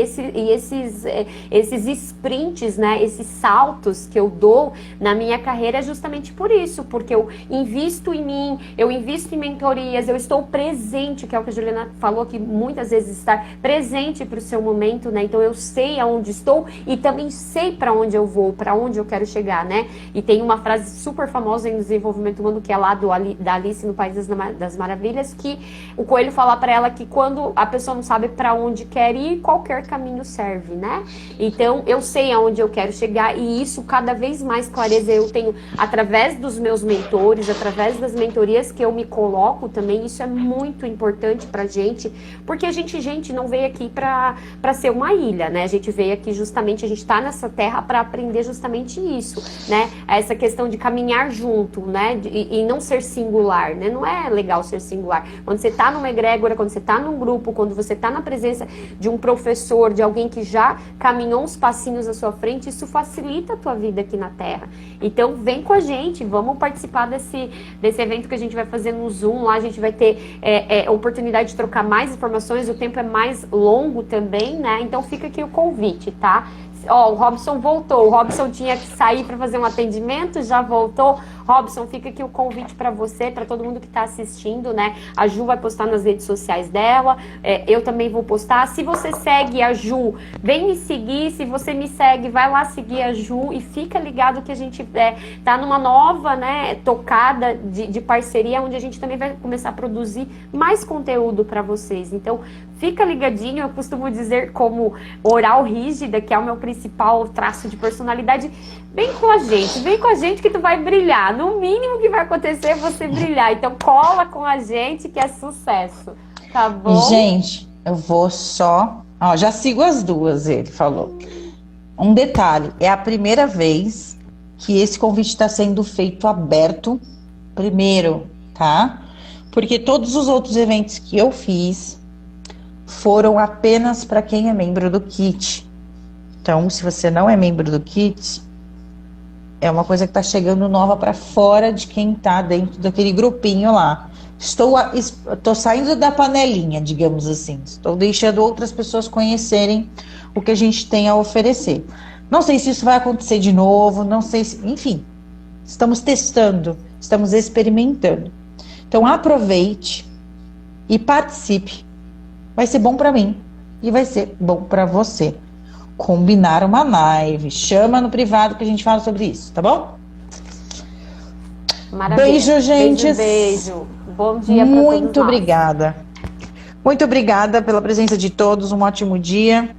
esses sprints, né, esses saltos que eu dou na minha carreira é justamente por isso, porque eu invisto em mim, eu invisto em mentorias, eu estou presente, que é o que a Juliana falou, que muitas vezes estar presente para o seu momento, né? Então eu sei aonde estou e também sei para onde eu vou, para onde eu quero chegar, né? E tem uma frase super famosa em desenvolvimento humano que é lá da Alice no País das Maravilhas, que o coelho fala para ela que quando a pessoa não sabe para onde quer ir, qualquer caminho serve, né? Então eu sei aonde eu quero chegar e isso cada vez mais clareza eu tenho através dos meus mentores, através das mentorias que eu me coloco também. Isso é muito importante pra gente, porque a gente não veio aqui pra ser uma ilha, né? A gente veio aqui justamente, a gente tá nessa terra pra aprender justamente isso, né? Essa questão de caminhar junto, né? E não ser singular, né? Não é legal ser singular. Quando você tá numa egrégora, quando você tá num grupo, quando você tá na presença de um professor, de alguém que já caminhou uns passinhos à sua frente, isso facilita a tua vida aqui na Terra. Então, vem com a gente, vamos participar desse evento que a gente vai fazer no Zoom. Lá a gente vai ter oportunidade de trocar mais informações, o tempo é mais longo também, né? Então, fica aqui o convite, tá? Ó, o Robson voltou. O Robson tinha que sair para fazer um atendimento, já voltou. Robson, fica aqui o convite para você, para todo mundo que está assistindo, né? A Ju vai postar nas redes sociais dela, eu também vou postar. Se você segue a Ju, vem me seguir. Se você me segue, vai lá seguir a Ju e fica ligado que a gente tá numa nova, né, tocada de parceria, onde a gente também vai começar a produzir mais conteúdo para vocês. Então, fica ligadinho. Eu costumo dizer como oral rígida, que é o meu principal traço de personalidade. Vem com a gente que tu vai brilhar. No mínimo que vai acontecer é você brilhar. Então cola com a gente que é sucesso. Tá bom?
Gente, eu vou só... Ó, já sigo as duas, ele falou. Um detalhe, é a primeira vez que esse convite está sendo feito aberto primeiro, tá? Porque todos os outros eventos que eu fiz foram apenas para quem é membro do kit. Então, se você não é membro do kit, é uma coisa que está chegando nova para fora de quem está dentro daquele grupinho lá. Estou saindo da panelinha, digamos assim. Estou deixando outras pessoas conhecerem o que a gente tem a oferecer. Não sei se isso vai acontecer de novo, não sei se... Enfim, estamos testando, estamos experimentando. Então, aproveite e participe. Vai ser bom para mim e vai ser bom para você. Combinar uma live, chama no privado que a gente fala sobre isso, tá bom?
Maravilha.
Beijo, gente.
Beijo. Bom dia para todos nós.
Muito obrigada. Muito obrigada pela presença de todos. Um ótimo dia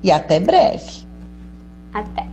e até breve.
Até.